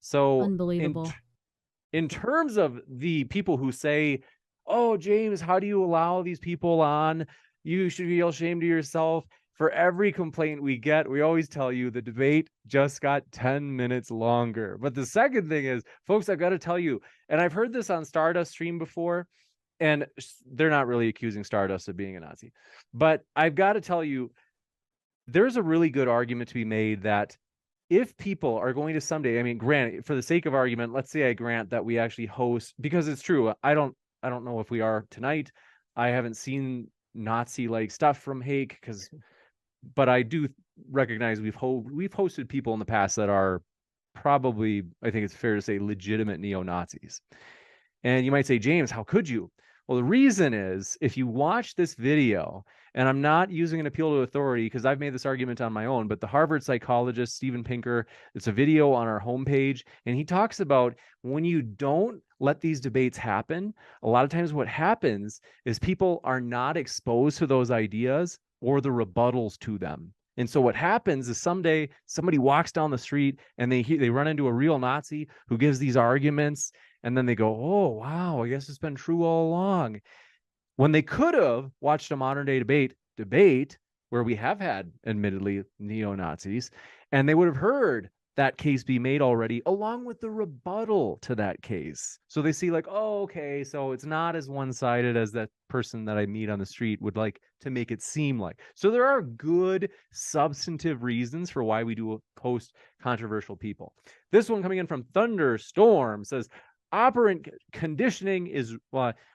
S1: So
S3: Unbelievable.
S1: in terms of the people who say, oh, James, how do you allow these people on? You should feel ashamed of yourself. For every complaint we get, we always tell you the debate just got 10 minutes longer. But the second thing is, folks, I've got to tell you, and I've heard this on Stardust stream before, and they're not really accusing Stardust of being a Nazi. But I've got to tell you, there's a really good argument to be made that if people are going to someday, I mean, grant, for the sake of argument, let's say I grant that we actually host, because it's true, I don't know if we are tonight. I haven't seen Nazi-like stuff from Hake, but I do recognize we've hosted people in the past that are probably, I think it's fair to say, legitimate neo-Nazis. And you might say, James, how could you? Well, the reason is, if you watch this video, and I'm not using an appeal to authority because I've made this argument on my own, but the Harvard psychologist Steven Pinker, it's a video on our homepage, and he talks about when you don't let these debates happen, a lot of times what happens is people are not exposed to those ideas or the rebuttals to them. And so what happens is someday somebody walks down the street and they run into a real Nazi who gives these arguments, and then they go, oh, wow, I guess it's been true all along. When they could have watched a modern day debate where we have had, admittedly, neo-Nazis, and they would have heard that case be made already, along with the rebuttal to that case. So they see like, oh, okay, so it's not as one-sided as that person that I meet on the street would like to make it seem like. So there are good substantive reasons for why we do host controversial people. This one coming in from Thunderstorm says, operant conditioning is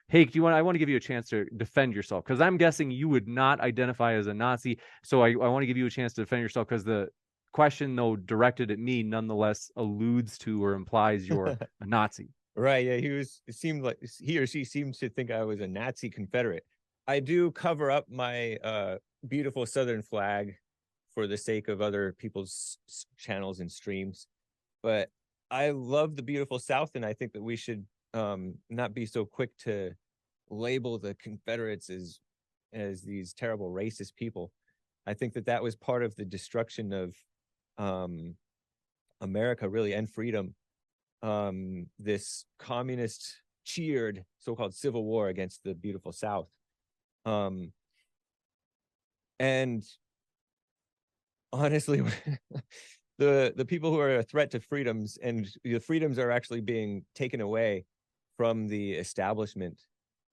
S1: Hake, I want to give you a chance to defend yourself, because I'm guessing you would not identify as a Nazi. So I want to give you a chance to defend yourself, because the question, though directed at me, nonetheless alludes to or implies you're a Nazi.
S2: Right. Yeah. It seemed like he or she seems to think I was a Nazi Confederate. I do cover up my beautiful Southern flag for the sake of other people's channels and streams. But I love the beautiful South, and I think that we should not be so quick to label the Confederates as these terrible racist people. I think that was part of the destruction of America, really, and freedom. This communist cheered so-called civil war against the beautiful South. And honestly, the people who are a threat to freedoms, and the freedoms are actually being taken away from the establishment,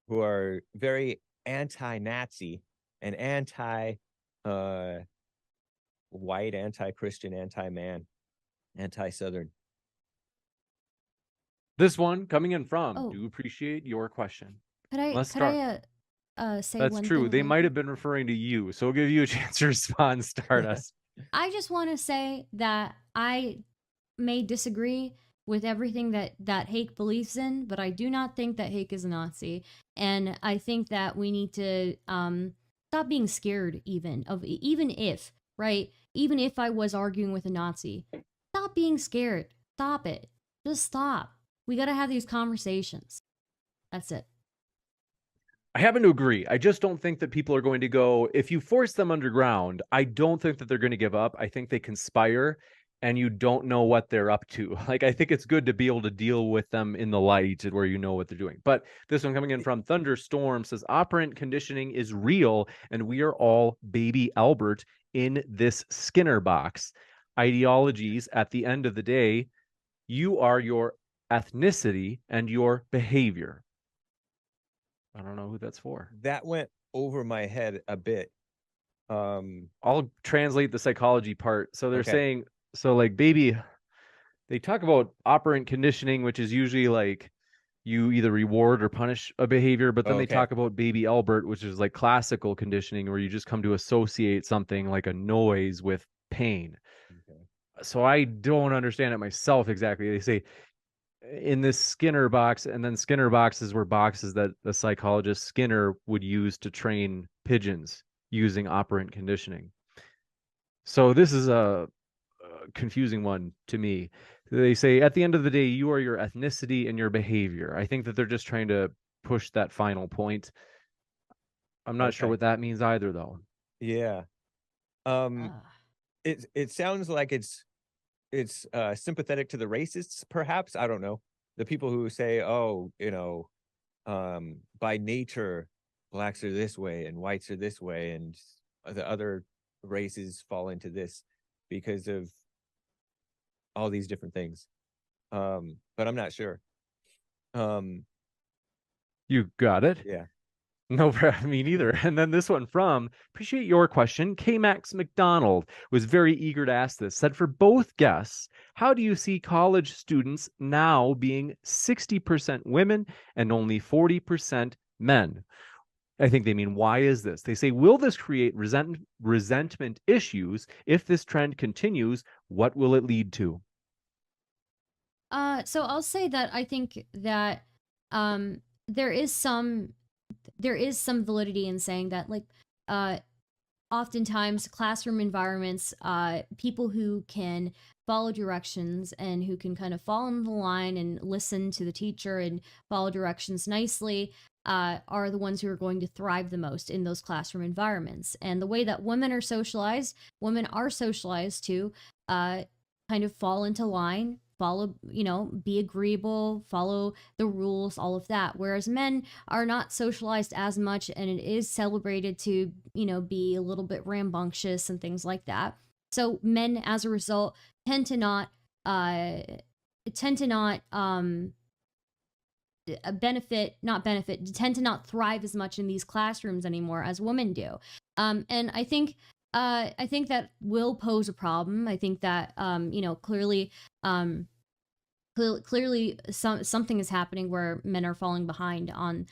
S2: who are very anti-Nazi and anti-white, anti-Christian, anti-man, anti-Southern.
S1: This one coming in from, do appreciate your question.
S3: Could I say
S1: That's
S3: one
S1: true.
S3: thing?
S1: They might have been referring to you, so we'll give you a chance to respond, Stardust.
S3: I just want to say that I may disagree with everything that Hake believes in, but I do not think that Hake is a Nazi. And I think that we need to stop being scared even if I was arguing with a Nazi. Stop being scared. Stop it. Just stop. We got to have these conversations. That's it.
S1: I happen to agree. I just don't think that people are going to go, if you force them underground, I don't think that they're going to give up. I think they conspire and you don't know what they're up to. Like, I think it's good to be able to deal with them in the light where you know what they're doing. But this one coming in from Thunderstorm says, operant conditioning is real and we are all baby Albert in this Skinner box. Ideologies, at the end of the day, you are your ethnicity and your behavior. I don't know who that's for.
S2: That went over my head a bit.
S1: I'll translate the psychology part. So they're
S2: Okay.
S1: saying, so like baby, they talk about operant conditioning, which is usually like you either reward or punish a behavior, but then they
S2: Okay.
S1: talk about baby Albert, which is like classical conditioning, where you just come to associate something like a noise with pain.
S2: Okay.
S1: So I don't understand it myself exactly. They say in this Skinner box, and then Skinner boxes were boxes that the psychologist Skinner would use to train pigeons using operant conditioning. So this is a confusing one to me. They say at the end of the day, you are your ethnicity and your behavior. I think that they're just trying to push that final point. I'm not sure
S2: Okay.
S1: what that means either, though.
S2: Yeah.
S3: Ah.
S2: It sounds like it's sympathetic to the racists, perhaps. I don't know. The people who say, oh, by nature, blacks are this way and whites are this way, and the other races fall into this because of all these different things. But I'm not sure.
S1: You got it.
S2: Yeah.
S1: No, me neither. And then this one from, appreciate your question. K Max McDonald was very eager to ask this. Said, for both guests, how do you see college students now being 60% women and only 40% men? I think they mean, why is this? They say, will this create resentment issues? If this trend continues, what will it lead to?
S3: So I'll say that I think that um, there is some validity in saying that, like, uh, oftentimes classroom environments, people who can follow directions and who can kind of fall in the line and listen to the teacher and follow directions nicely, are the ones who are going to thrive the most in those classroom environments. And the way that women are socialized to kind of fall into line, follow, be agreeable, follow the rules, all of that. Whereas men are not socialized as much, and it is celebrated to, be a little bit rambunctious and things like that. So men, as a result, tend to not uh tend to not benefit not benefit tend to not thrive as much in these classrooms anymore as women do. And I think that will pose a problem. I think that clearly, clearly something is happening where men are falling behind on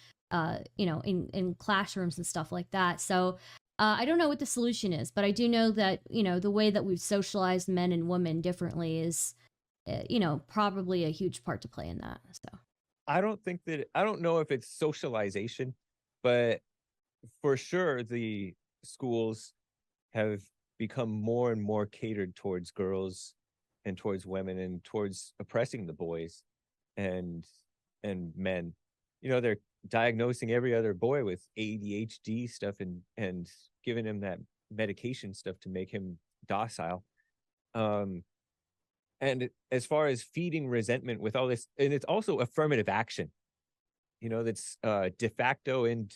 S3: in classrooms and stuff like that. So I don't know what the solution is, but I do know that the way that we've socialized men and women differently is probably a huge part to play in that. So
S2: I don't know if it's socialization, but for sure the schools have become more and more catered towards girls and towards women and towards oppressing the boys and men. They're diagnosing every other boy with ADHD stuff and giving him that medication stuff to make him docile. And as far as feeding resentment with all this, and it's also affirmative action, that's de facto and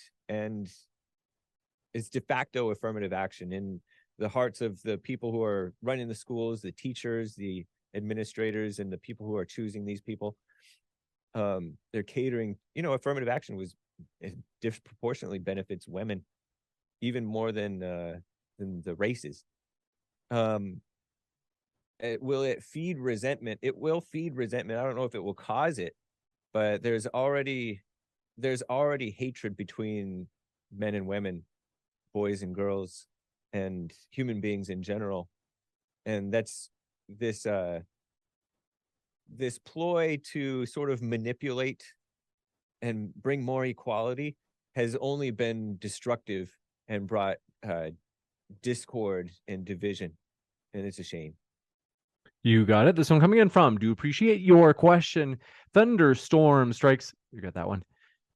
S2: it's de facto affirmative action in the hearts of the people who are running the schools, the teachers, the administrators, and the people who are choosing these people. They're catering, affirmative action it disproportionately benefits women even more than the races. Will it feed resentment? It will feed resentment. I don't know if it will cause it, but there's already hatred between men and women, boys and girls, and human beings in general. And that's this this ploy to sort of manipulate and bring more equality has only been destructive and brought discord and division, and it's a shame.
S1: You got it. This one coming in from, do appreciate your question. Thunderstorm strikes. You got that one.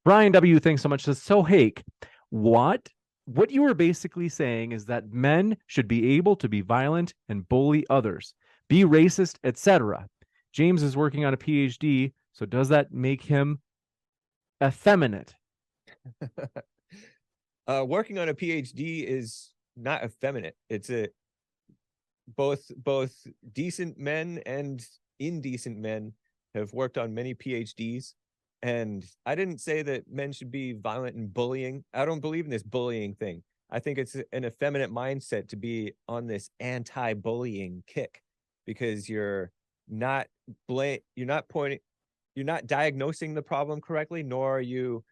S1: Brian W, thanks so much. So Hake, what you were basically saying is that men should be able to be violent and bully others, be racist, etc. James is working on a PhD, so does that make him effeminate?
S2: Working on a PhD is not effeminate. It's both decent men and indecent men have worked on many PhDs. And I didn't say that men should be violent and bullying. I don't believe in this bullying thing. I think it's an effeminate mindset to be on this anti-bullying kick, because not you're not pointing, you're not diagnosing the problem correctly, nor are you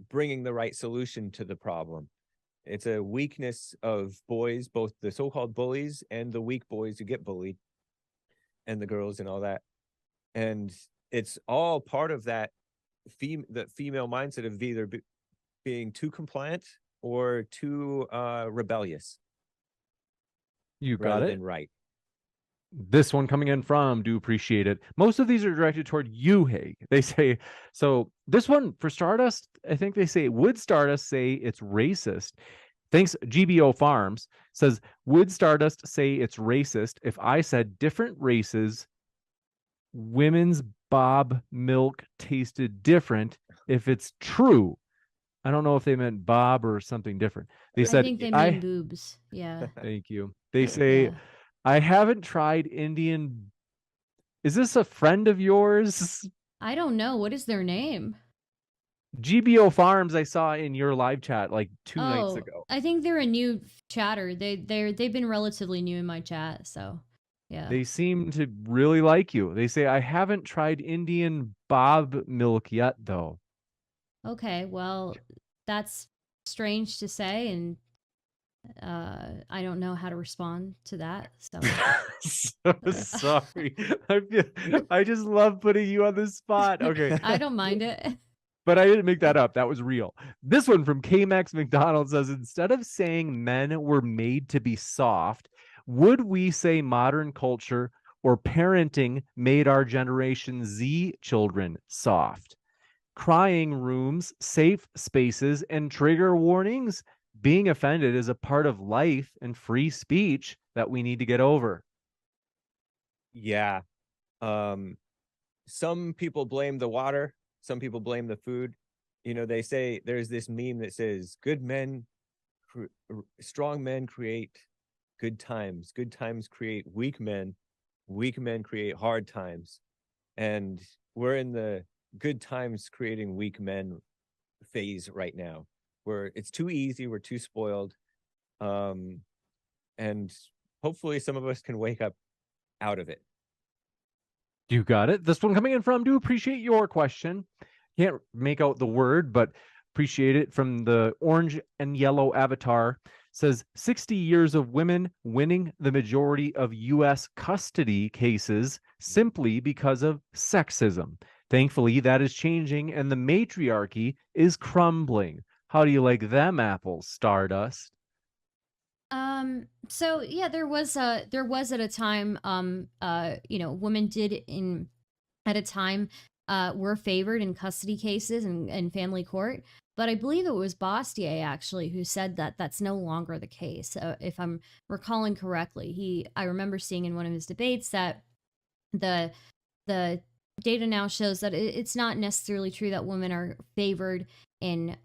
S2: bringing the right solution to the problem. It's a weakness of boys, both the so-called bullies and the weak boys who get bullied, and the girls and all that. And it's all part of that the female mindset of either being too compliant or too rebellious.
S1: You got
S2: rather
S1: it.
S2: than right.
S1: This one coming in from Do Appreciate It. Most of these are directed toward you, Hake. They say, so this one for Stardust, I think they say, would Stardust say it's racist? Thanks, GBO Farms says, would Stardust say it's racist if I said different races, women's Bob milk tasted different if it's true? I don't know if they meant Bob or something different. They said,
S3: I think they mean boobs. Yeah.
S1: Thank you. They say,
S3: Yeah.
S1: I haven't tried Indian. Is this a friend of yours?
S3: I don't know. What is their name?
S1: GBO Farms, I saw in your live chat like 2 nights ago.
S3: I think they're a new chatter. They've been relatively new in my chat, so yeah.
S1: They seem to really like you. They say, I haven't tried Indian Bob milk yet, though.
S3: Okay, well, that's strange to say, and I don't know how to respond to that. So
S1: So sorry. I just love putting you on the spot. Okay.
S3: I don't mind it.
S1: But I didn't make that up. That was real. This one from KMax McDonald says, instead of saying men were made to be soft, would we say modern culture or parenting made our Generation Z children soft? Crying rooms, safe spaces, and trigger warnings. Being offended is a part of life and free speech that we need to get over.
S2: Yeah. Some people blame the water. Some people blame the food. You know, they say there's this meme that says, strong men create good times. Good times create weak men. Weak men create hard times. And we're in the good times creating weak men phase right now, where it's too easy. We're too spoiled. And hopefully some of us can wake up out of it.
S1: You got it. This one coming in from Do Appreciate Your Question. Can't make out the word, but appreciate it, from the orange and yellow avatar. Says 60 years of women winning the majority of U.S. custody cases simply because of sexism. Thankfully, that is changing and the matriarchy is crumbling. How do you like them apples, Stardust?
S3: So yeah, there was at a time, women at a time were favored in custody cases and family court. But I believe it was Bastier actually who said that that's no longer the case. If I'm recalling correctly, I remember seeing in one of his debates that the data now shows that it's not necessarily true that women are favored in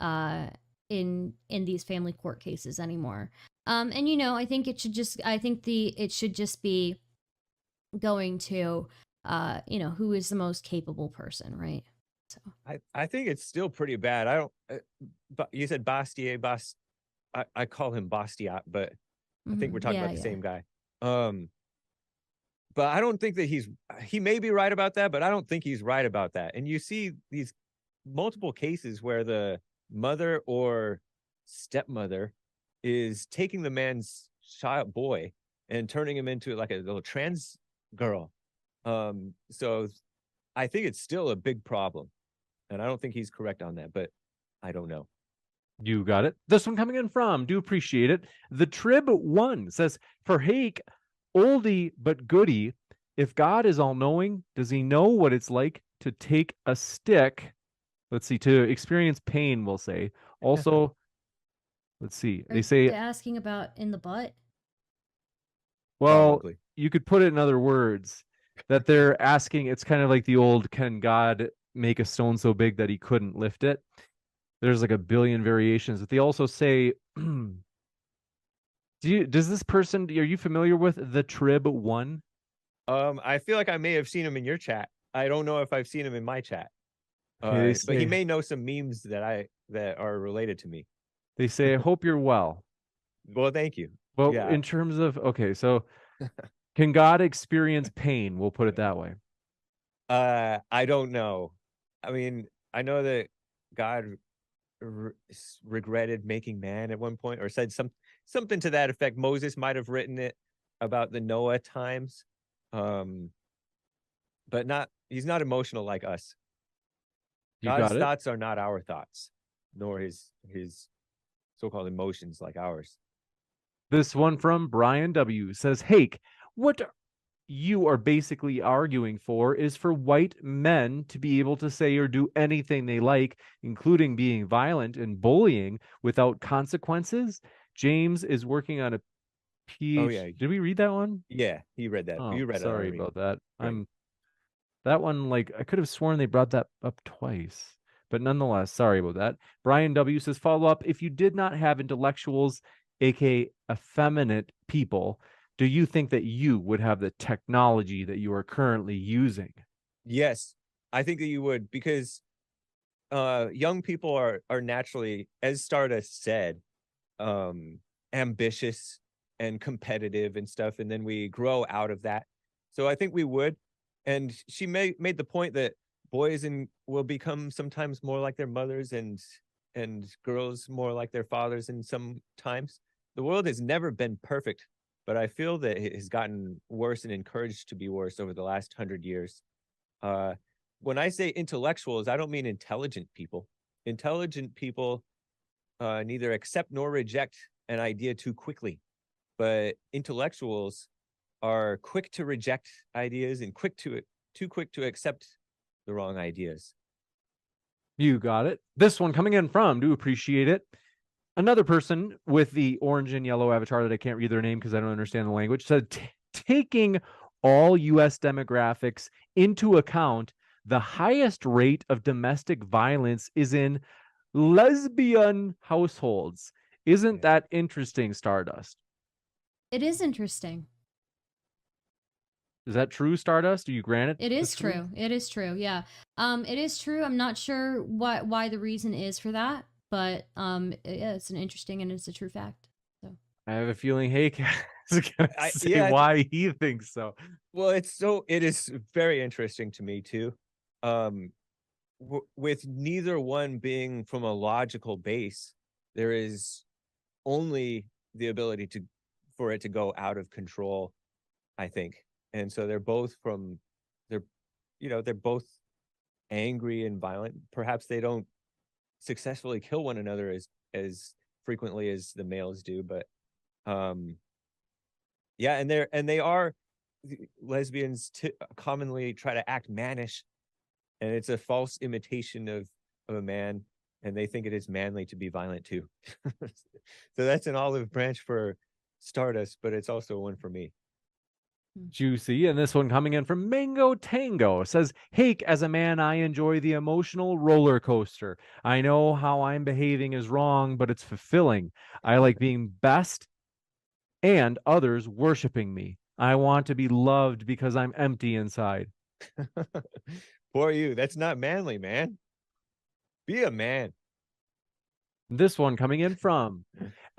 S3: these family court cases anymore. And I think it should just be going to who is the most capable person, right? So
S2: I think it's still pretty bad. I don't. But you said Bastier, I call him Bastiat, but I think we're talking about the same guy. But I don't think that he may be right about that, but I don't think he's right about that. And you see these multiple cases where the mother or stepmother is taking the man's boy and turning him into like a little trans girl. So I think it's still a big problem. And I don't think he's correct on that, but I don't know.
S1: You got it. This one coming in from Do Appreciate It. The Trib One says, for Hake, oldie but goodie, if God is all knowing, does he know what it's like to take a stick? Let's see, to experience pain, we'll say. Also, let's see. They say
S3: asking about in the butt.
S1: Well,
S2: Probably.
S1: You could put it in other words, that they're asking. It's kind of like the old, can God make a stone so big that he couldn't lift it? There's like a billion variations. But they also say, does this person, are you familiar with the Trib One?
S2: I feel like I may have seen him in your chat. I don't know if I've seen him in my chat.
S1: Okay,
S2: But he may know some memes that are related to me.
S1: they say, I hope you're well.
S2: Well, thank you.
S1: Well,
S2: Yeah.
S1: in terms of, okay, so can God experience pain? We'll put it that way.
S2: I don't know. I mean, I know that God regretted making man at one point, or said something to that effect. Moses might have written it about the Noah times, um, but he's not emotional like us.
S1: You
S2: God's
S1: got it.
S2: thoughts are not our thoughts, nor his so-called emotions like ours.
S1: This one from Brian W. says, Hake, what you are basically arguing for is for white men to be able to say or do anything they like, including being violent and bullying without consequences. James is working on a
S2: Oh
S1: PhD.
S2: yeah,
S1: Did we read that one?
S2: yeah, he read that.
S1: Oh,
S2: You read it
S1: sorry
S2: already.
S1: about that.
S2: Right.
S1: That one, like, I could have sworn they brought that up twice, but nonetheless, sorry about that. Brian W says, follow up, if you did not have intellectuals, aka effeminate people, do you think that you would have the technology that you are currently using?
S2: Yes, I think that you would, because young people are naturally, as Stardust said, ambitious and competitive and stuff, and then we grow out of that. So I think we would. And she made the point that boys will become sometimes more like their mothers, and girls more like their fathers, and sometimes the world has never been perfect, but I feel that it has gotten worse and encouraged to be worse over the last 100 years. uh when I say intellectuals, I don't mean intelligent people. Intelligent people neither accept nor reject an idea too quickly, but intellectuals are quick to reject ideas and too quick to accept the wrong ideas.
S1: You got it. This one coming in from, do appreciate it. Another person with the orange and yellow avatar that I can't read their name because I don't understand the language said, taking all US demographics into account, the highest rate of domestic violence is in lesbian households. Isn't that interesting, Stardust?
S3: It is interesting.
S1: Is that true, Stardust? Do you grant it?
S3: It is true. It is true. Yeah. It is true. I'm not sure why the reason is for that, but yeah, it's an interesting and it's a true fact. So
S1: I have a feeling Hake is going to say
S2: Yeah,
S1: why he thinks so.
S2: well, it is very interesting to me too. With neither one being from a logical base, there is only the ability for it to go out of control, I think. And so they're they're both angry and violent. Perhaps they don't successfully kill one another as frequently as the males do, but um yeah, and they are lesbians commonly try to act mannish, and it's a false imitation of a man, and they think it is manly to be violent too. So that's an olive branch for Stardust, but it's also one for me.
S1: Juicy. And this one coming in from Mango Tango says, Hake, as a man, I enjoy the emotional roller coaster. I know how I'm behaving is wrong, but it's fulfilling. I like being best and others worshiping me. I want to be loved because I'm empty inside.
S2: Poor you. That's not manly, man. Be a man.
S1: This one coming in from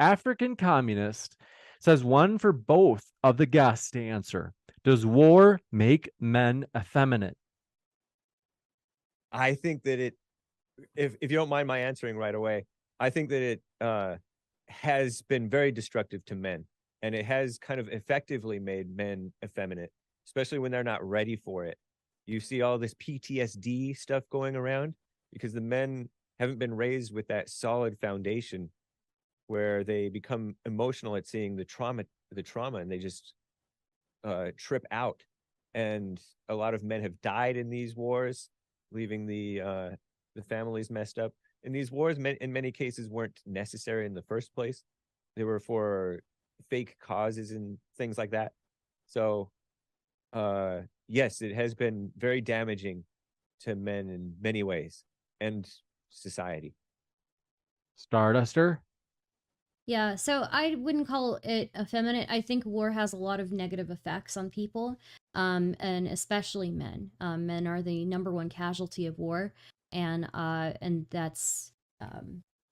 S1: African Communist says, one for both of the guests to answer. Does war make men effeminate?
S2: I think that if you don't mind my answering right away, I think that it has been very destructive to men, and it has kind of effectively made men effeminate, especially when they're not ready for it. You see all this PTSD stuff going around because the men haven't been raised with that solid foundation where they become emotional at seeing the trauma, and they just trip out. And a lot of men have died in these wars, leaving the families messed up. And these wars, in many cases, weren't necessary in the first place. They were for fake causes and things like that. So, yes, it has been very damaging to men in many ways and society.
S1: Starduster?
S3: yeah, so I wouldn't call it effeminate. I think war has a lot of negative effects on people, and especially men. Men are the number one casualty of war. and that's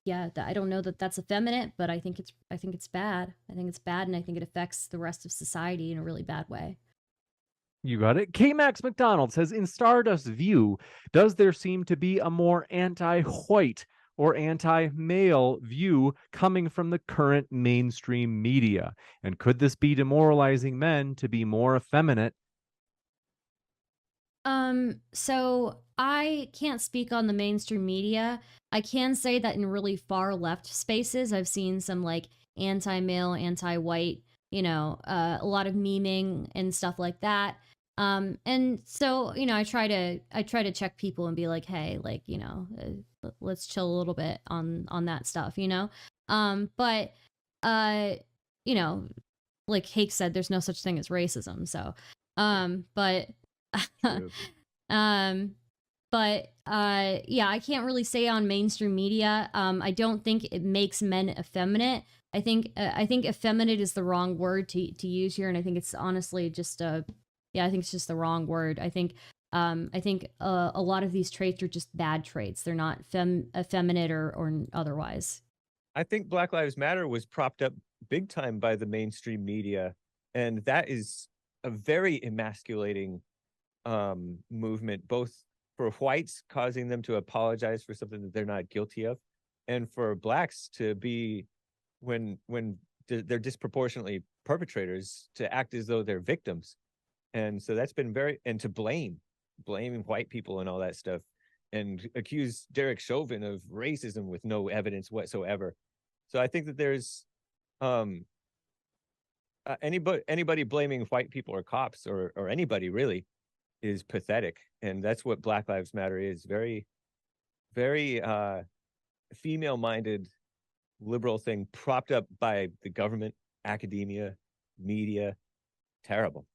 S3: yeah, I don't know that that's effeminate, but I think it's bad. I think it's bad, and I think it affects the rest of society in a really bad way.
S1: You got it. K Max McDonald says, in Stardust's view, does there seem to be a more anti-white or anti-male view coming from the current mainstream media? And could this be demoralizing men to be more effeminate?
S3: So I can't speak on the mainstream media. I can say that in really far left spaces, I've seen some like anti-male, anti-white, a lot of memeing and stuff like that. And so, I try to check people and be like, hey, like, let's chill a little bit on that stuff, but, uh, you know, like Hake said, there's no such thing as racism. So, but,
S1: True.
S3: yeah, I can't really say on mainstream media. I don't think it makes men effeminate. I think effeminate is the wrong word to use here, and I think it's honestly just I think it's just the wrong word. I think a lot of these traits are just bad traits. They're not effeminate or otherwise.
S2: I think Black Lives Matter was propped up big time by the mainstream media, and that is a very emasculating movement, both for whites causing them to apologize for something that they're not guilty of, and for blacks to be when they're disproportionately perpetrators to act as though they're victims. And so that's been and to blaming white people and all that stuff, and accuse Derek Chauvin of racism with no evidence whatsoever. So I think that there's anybody blaming white people or cops or anybody really is pathetic. And that's what Black Lives Matter is. Very, very female-minded liberal thing propped up by the government, academia, media. Terrible.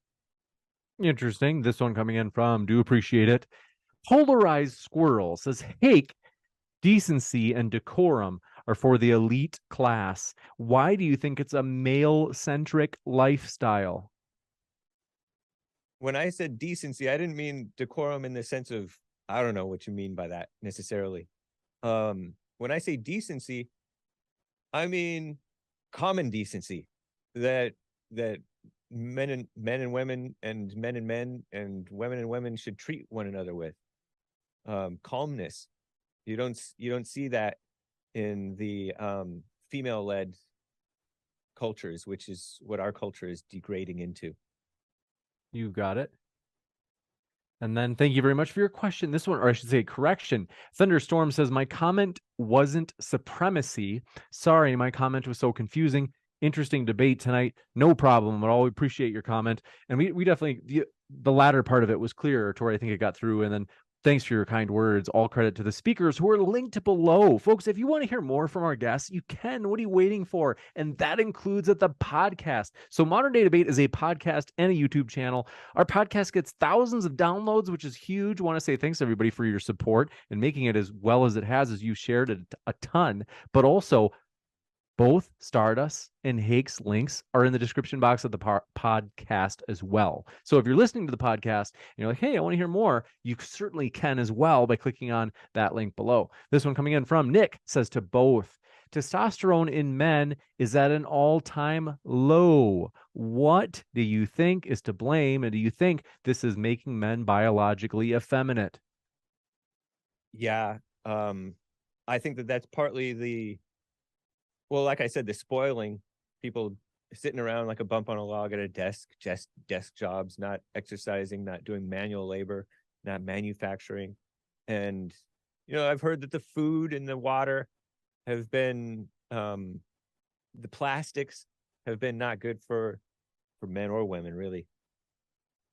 S1: Interesting. This one coming in from Do Appreciate It. Polarized Squirrel says, Hake, decency and decorum are for the elite class. Why do you think it's a male-centric lifestyle?
S2: When I said decency, I didn't mean decorum in the sense of, I don't know what you mean by that necessarily. When I say decency, I mean common decency, that men and women and men and men and women should treat one another with. Calmness. You don't see that in the female-led cultures, which is what our culture is degrading into.
S1: You got it. And then thank you very much for your question. This one, or I should say correction. Thunderstorm says, my comment wasn't supremacy. Sorry, my comment was so confusing. Interesting debate tonight. No problem at all. We appreciate your comment. And we definitely, the latter part of it was clear, Tori. I think it got through. And then thanks for your kind words. All credit to the speakers who are linked below. Folks, if you want to hear more from our guests, you can. What are you waiting for? And that includes at the podcast. So Modern Day Debate is a podcast and a YouTube channel. Our podcast gets thousands of downloads, which is huge. I want to say thanks everybody for your support and making it as well as it has, as you shared it a ton. But also, both Stardust and Hake's links are in the description box of the podcast as well. So if you're listening to the podcast and you're like, hey, I want to hear more, you certainly can as well by clicking on that link below. This one coming in from Nick says, to both. Testosterone in men is at an all-time low. What do you think is to blame? And do you think this is making men biologically effeminate?
S2: Yeah. I think that that's partly well, like I said, the spoiling, people sitting around like a bump on a log at a desk, just desk jobs, not exercising, not doing manual labor, not manufacturing. And, I've heard that the food and the water have been, the plastics have been not good for men or women, really.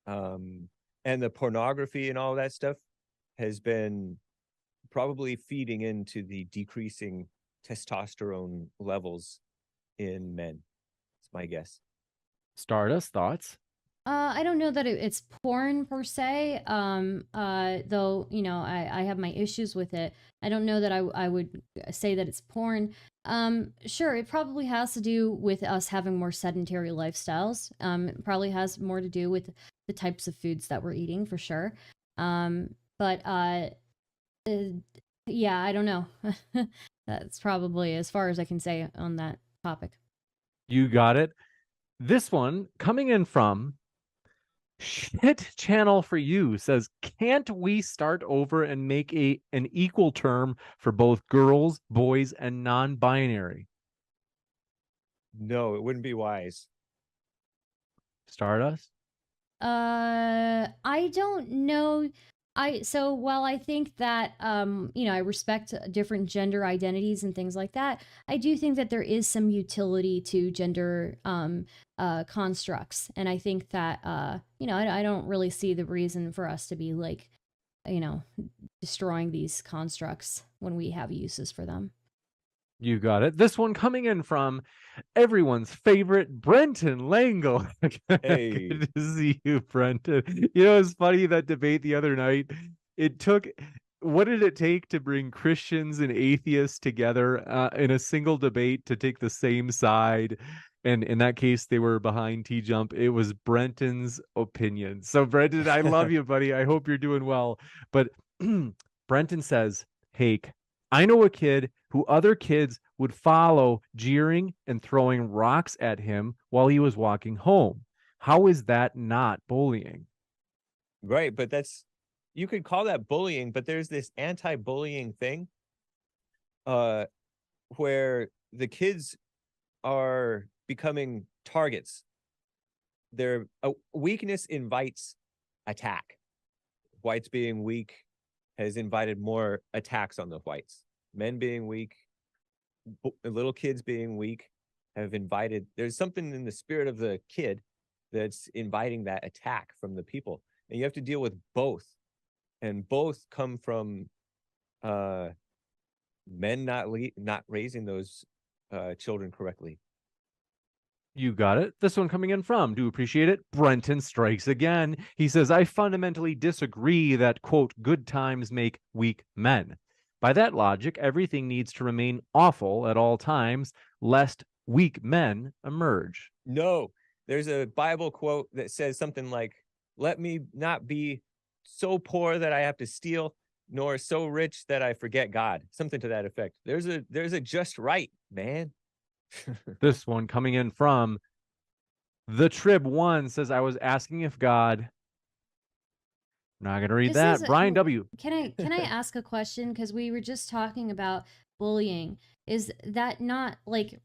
S2: And the pornography and all that stuff has been probably feeding into the decreasing testosterone levels in men. It's my guess.
S1: Stardust, thoughts?
S3: I don't know that it's porn per se. Though I have my issues with it. I don't know that I would say that it's porn. Sure, it probably has to do with us having more sedentary lifestyles. It probably has more to do with the types of foods that we're eating for sure. But Yeah, I don't know. That's probably as far as I can say on that topic.
S1: You got it. This one coming in from Shit Channel for You says, can't we start over and make an equal term for both girls, boys, and non-binary?
S2: No, it wouldn't be wise.
S1: Stardust?
S3: I don't know. So while I think that I respect different gender identities and things like that, I do think that there is some utility to gender constructs, and I think that I don't really see the reason for us to be like, you know, destroying these constructs when we have uses for them.
S1: You got it. This one coming in from everyone's favorite Brenton Langle.
S2: Hey,
S1: Good to see you, Brenton. You know, it's funny, that debate the other night. It took, what did it take to bring Christians and atheists together in a single debate to take the same side? And in that case, they were behind T Jump. It was Brenton's opinion. So, Brenton, I love you, buddy. I hope you're doing well. But Brenton says, Hake, I know a kid who other kids would follow, jeering and throwing rocks at him while he was walking home. How is that not bullying?
S2: right, but you could call that bullying, but there's this anti-bullying thing uh where the kids are becoming targets. Their weakness invites attack. Whites being weak has invited more attacks on the whites. Men being weak, little kids being weak have invited, there's something in the spirit of the kid that's inviting that attack from the people. And you have to deal with both. And both come from men not raising those children correctly.
S1: You got it. This one coming in from, do appreciate it, Brenton strikes again. He says, I fundamentally disagree that, quote, good times make weak men. By that logic, everything needs to remain awful at all times, lest weak men emerge.
S2: No, there's a Bible quote that says something like, let me not be so poor that I have to steal, nor so rich that I forget God. Something to that effect. There's a just right, man.
S1: This one coming in from the Trib One says, I was asking if God. Not gonna read
S3: This is
S1: that. Brian W.
S3: can I ask a question, because we were just talking about bullying. Is that not like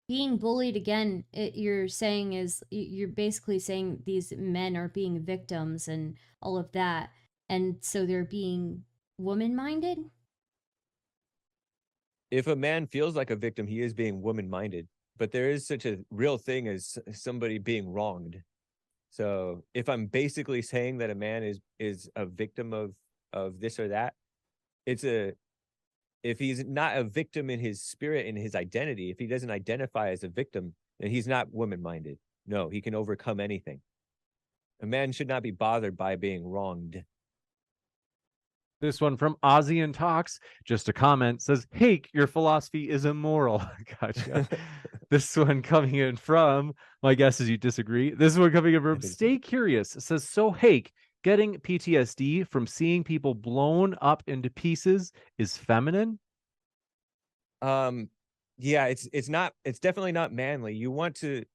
S3: being bullied again? You're saying is you're basically saying these men are being victims and all of that, and so they're being woman minded.
S2: If a man feels like a victim, he is being woman-minded. But there is such a real thing as somebody being wronged. So if I'm basically saying that a man is a victim of this or that, if he's not a victim in his spirit, in his identity, if he doesn't identify as a victim, then he's not woman-minded. No, he can overcome anything. A man should not be bothered by being wronged.
S1: This one from Ozzy and Talks, just a comment, says, Hake, your philosophy is immoral. Gotcha. This one coming in from, my guess is you disagree. This one coming in from Stay Curious says, so Hake, getting PTSD from seeing people blown up into pieces is feminine?
S2: Yeah, it's definitely not manly. You want to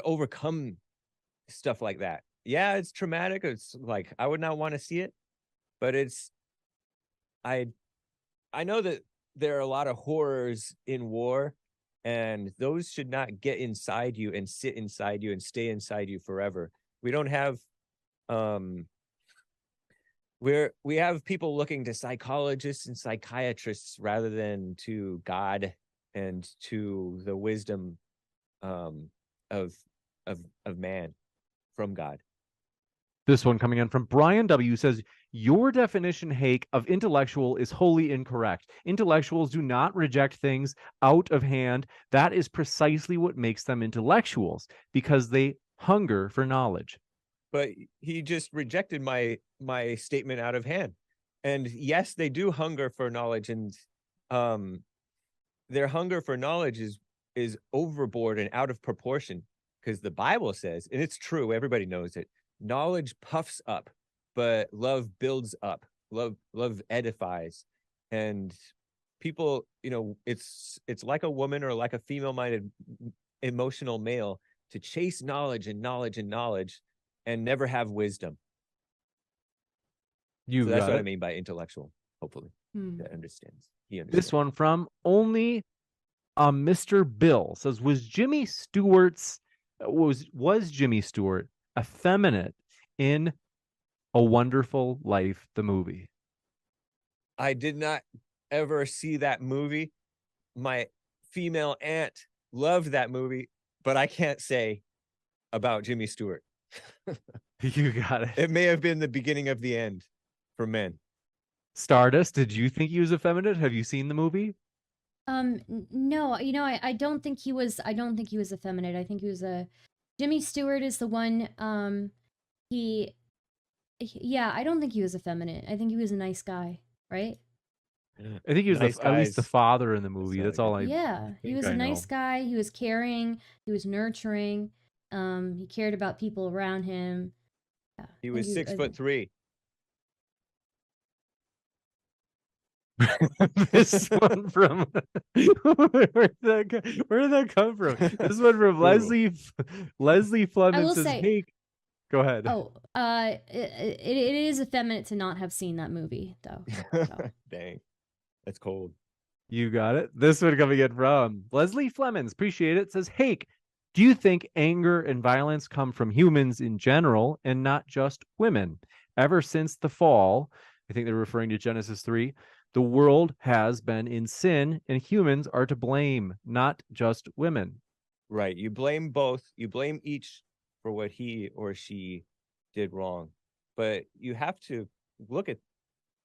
S2: overcome stuff like that. Yeah, it's traumatic. It's like I would not want to see it, but I know that there are a lot of horrors in war, and those should not get inside you and sit inside you and stay inside you forever. We don't have we have people looking to psychologists and psychiatrists rather than to God and to the wisdom of man from God.
S1: This one coming in from Brian W. says, your definition, Hake, of intellectual is wholly incorrect. Intellectuals do not reject things out of hand. That is precisely what makes them intellectuals, because they hunger for knowledge.
S2: But he just rejected my statement out of hand. And yes, they do hunger for knowledge, and their hunger for knowledge is overboard and out of proportion, because the Bible says, and it's true, everybody knows it, knowledge puffs up, but love builds up. Love edifies, and people, it's like a woman or like a female-minded emotional male to chase knowledge and knowledge and knowledge and never have wisdom.
S1: You
S2: So that's
S1: got
S2: what I
S1: it.
S2: mean by intellectual. Hopefully, that understands. He understands.
S1: This one from only Mr. Bill says, was Jimmy Stewart effeminate in A Wonderful Life, the movie?
S2: I did not ever see that movie. My female aunt loved that movie, but I can't say about Jimmy Stewart.
S1: You got it.
S2: It may have been the beginning of the end for men.
S1: Stardust, did you think he was effeminate? Have you seen the movie?
S3: No, I don't think he was. I don't think he was effeminate. I think he was a. Jimmy Stewart is the one. Yeah, I don't think he was effeminate. I think he was a nice guy, right?
S1: I think he was
S2: Nice
S1: at least the
S2: guys.
S1: father in the movie.
S2: not
S1: That's
S2: a
S1: all
S2: good-
S1: I.
S3: Yeah, he
S1: think
S3: was
S1: I
S3: a nice
S1: know.
S3: guy. He was caring. He was nurturing. He cared about people around him. Yeah,
S2: He
S3: I
S2: was
S3: think
S2: 6'3".
S1: This one from where did that come from? This one from
S2: Google.
S1: Leslie
S3: I
S1: Fleming
S3: will
S1: says,
S3: say.
S1: "Hey, go ahead."
S3: Oh, it is effeminate to not have seen that movie, though. So.
S2: Dang, that's cold.
S1: You got it. This one coming in from Leslie Flemings. Appreciate it. Says, Hake, do you think anger and violence come from humans in general and not just women? Ever since the fall, I think they're referring to Genesis 3, the world has been in sin and humans are to blame, not just women.
S2: Right. You blame both. You blame each for what he or she did wrong. But you have to look at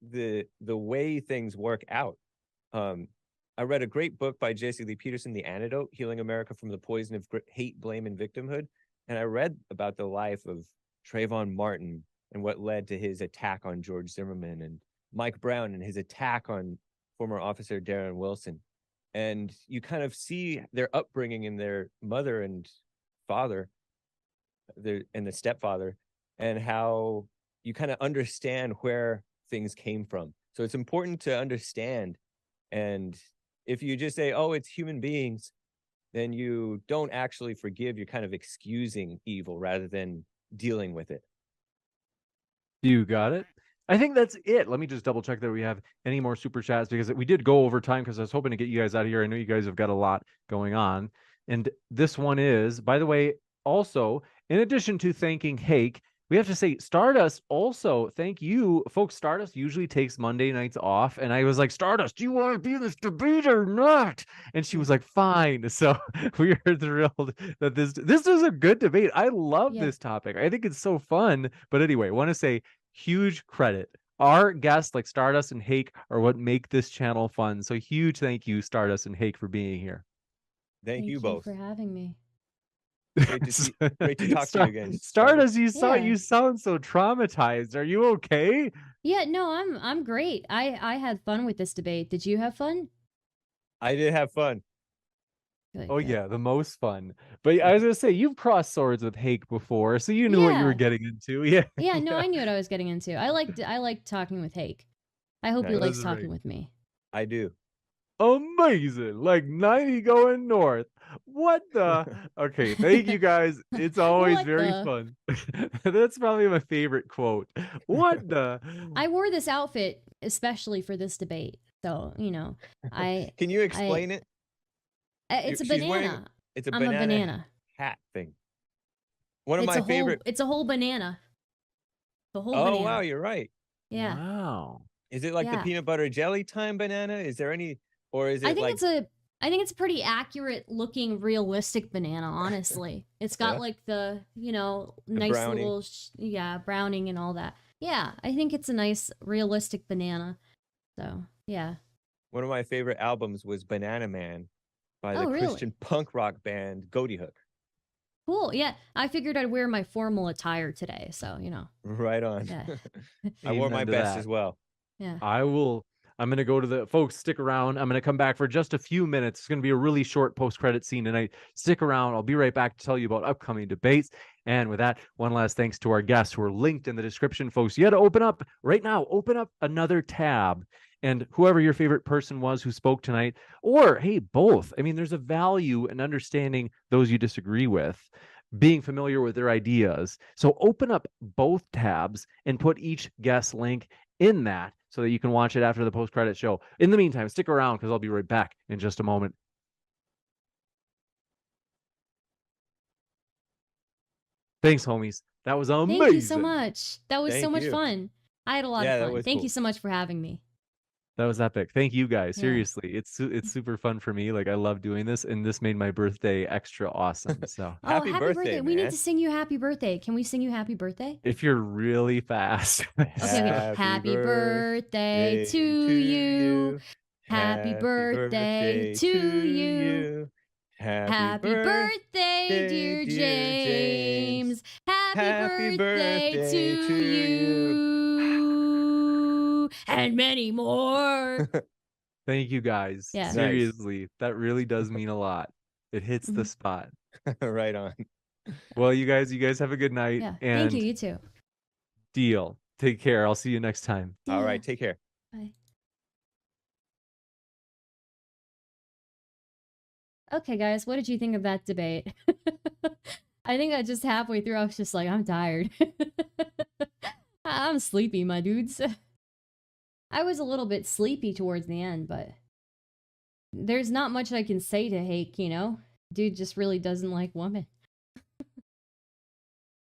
S2: the way things work out. I read a great book by J.C. Lee Peterson, The Antidote, Healing America from the Poison of Hate, Blame, and Victimhood. And I read about the life of Trayvon Martin and what led to his attack on George Zimmerman, and Mike Brown and his attack on former officer Darren Wilson. And you kind of see their upbringing and their mother and father, and the stepfather, and how you kind of understand where things came from. So it's important to understand. And if you just say, oh, it's human beings, then you don't actually forgive. You're kind of excusing evil rather than dealing with it.
S1: You got it. I think that's it. Let me just double check that we have any more super chats, because we did go over time because I was hoping to get you guys out of here. I know you guys have got a lot going on. And this one is, by the way, also, in addition to thanking Hake, we have to say Stardust also, thank you, folks. Stardust usually takes Monday nights off. And I was like, Stardust, do you want to be in this debate or not? And she was like, fine. So we are thrilled that this is a good debate. I love this topic. I think it's so fun. But anyway, I want to say huge credit. Our guests like Stardust and Hake are what make this channel fun. So huge thank you, Stardust and Hake, for being here.
S2: Thank you both
S3: for having me.
S2: Great to talk to you again.
S1: Stardust, you sound so traumatized. Are you okay?
S3: Yeah, no, I'm great. I had fun with this debate. Did you have fun?
S2: I did have fun.
S3: Good,
S1: oh
S3: good.
S1: yeah, the most fun. But I was gonna say, you've crossed swords with Hake before, so you knew what you were getting into. Yeah.
S3: Yeah, no, I knew what I was getting into. I liked talking with Hake. I hope he likes talking with me.
S2: I do.
S1: Amazing. Like 90 going north. What the? Okay, thank you guys. It's always very fun. That's probably my favorite quote. What the?
S3: I wore this outfit especially for this debate. So,
S2: Can you explain it?
S3: It's a banana.
S2: It's a
S3: banana
S2: hat thing. One of my favorite.
S3: It's a whole banana. The whole banana.
S2: Oh, wow, you're right.
S3: Yeah.
S1: Wow.
S2: Is it like the peanut butter jelly time banana? Is there any, or is it
S3: I think it's a pretty accurate looking, realistic banana, honestly. It's got like the, nice
S2: browning.
S3: little, browning and all that. Yeah, I think it's a nice, realistic banana. So, yeah.
S2: One of my favorite albums was Banana Man by the Christian punk rock band Goaty Hook.
S3: Cool. Yeah, I figured I'd wear my formal attire today, so
S2: Right on.
S3: Yeah.
S2: I wore my best as well.
S3: Yeah.
S1: I will I'm going to go to the folks. Stick around. I'm going to come back for just a few minutes. It's going to be a really short post-credit scene tonight. Stick around. I'll be right back to tell you about upcoming debates. And with that, one last thanks to our guests who are linked in the description, folks. You got to open up right now. Open up another tab. And whoever your favorite person was who spoke tonight, or hey, both. I mean, there's a value in understanding those you disagree with, being familiar with their ideas. So open up both tabs and put each guest link in that so that you can watch it after the post-credit show. In the meantime, stick around because I'll be right back in just a moment. Thanks, homies. That was amazing.
S3: Thank you so much. That was so
S2: Thank
S3: much
S2: you.
S3: fun. I had a lot
S2: Yeah,
S3: of
S2: that
S3: fun.
S2: was
S3: Thank
S2: cool.
S3: you so much for having me.
S1: That was epic. Thank you guys.
S3: Yeah.
S1: Seriously, it's super fun for me. Like I love doing this, and this made my birthday extra awesome. So
S3: Happy birthday. We need
S2: man.
S3: to sing you happy birthday. Can we sing you happy birthday?
S1: if you're really fast,
S3: Okay. Happy birthday to you. Happy birthday to you. Happy birthday, dear James. Happy birthday to you. And many more.
S1: thank you guys.
S3: Yeah. Nice.
S1: Seriously, that really does mean a lot. It hits the spot.
S2: Right on.
S1: Well, you guys have a good night.
S3: Yeah.
S1: And
S3: Thank you. You too.
S1: deal. Take care. I'll see you next time.
S3: See
S2: All
S3: ya.
S2: right. Take care.
S3: Bye. Okay, guys, what did you think of that debate? I think I just halfway through, I was just like, I'm tired. I'm sleepy, my dudes. I was a little bit sleepy towards the end, but there's not much I can say to Hake, you know? Dude just really doesn't like women.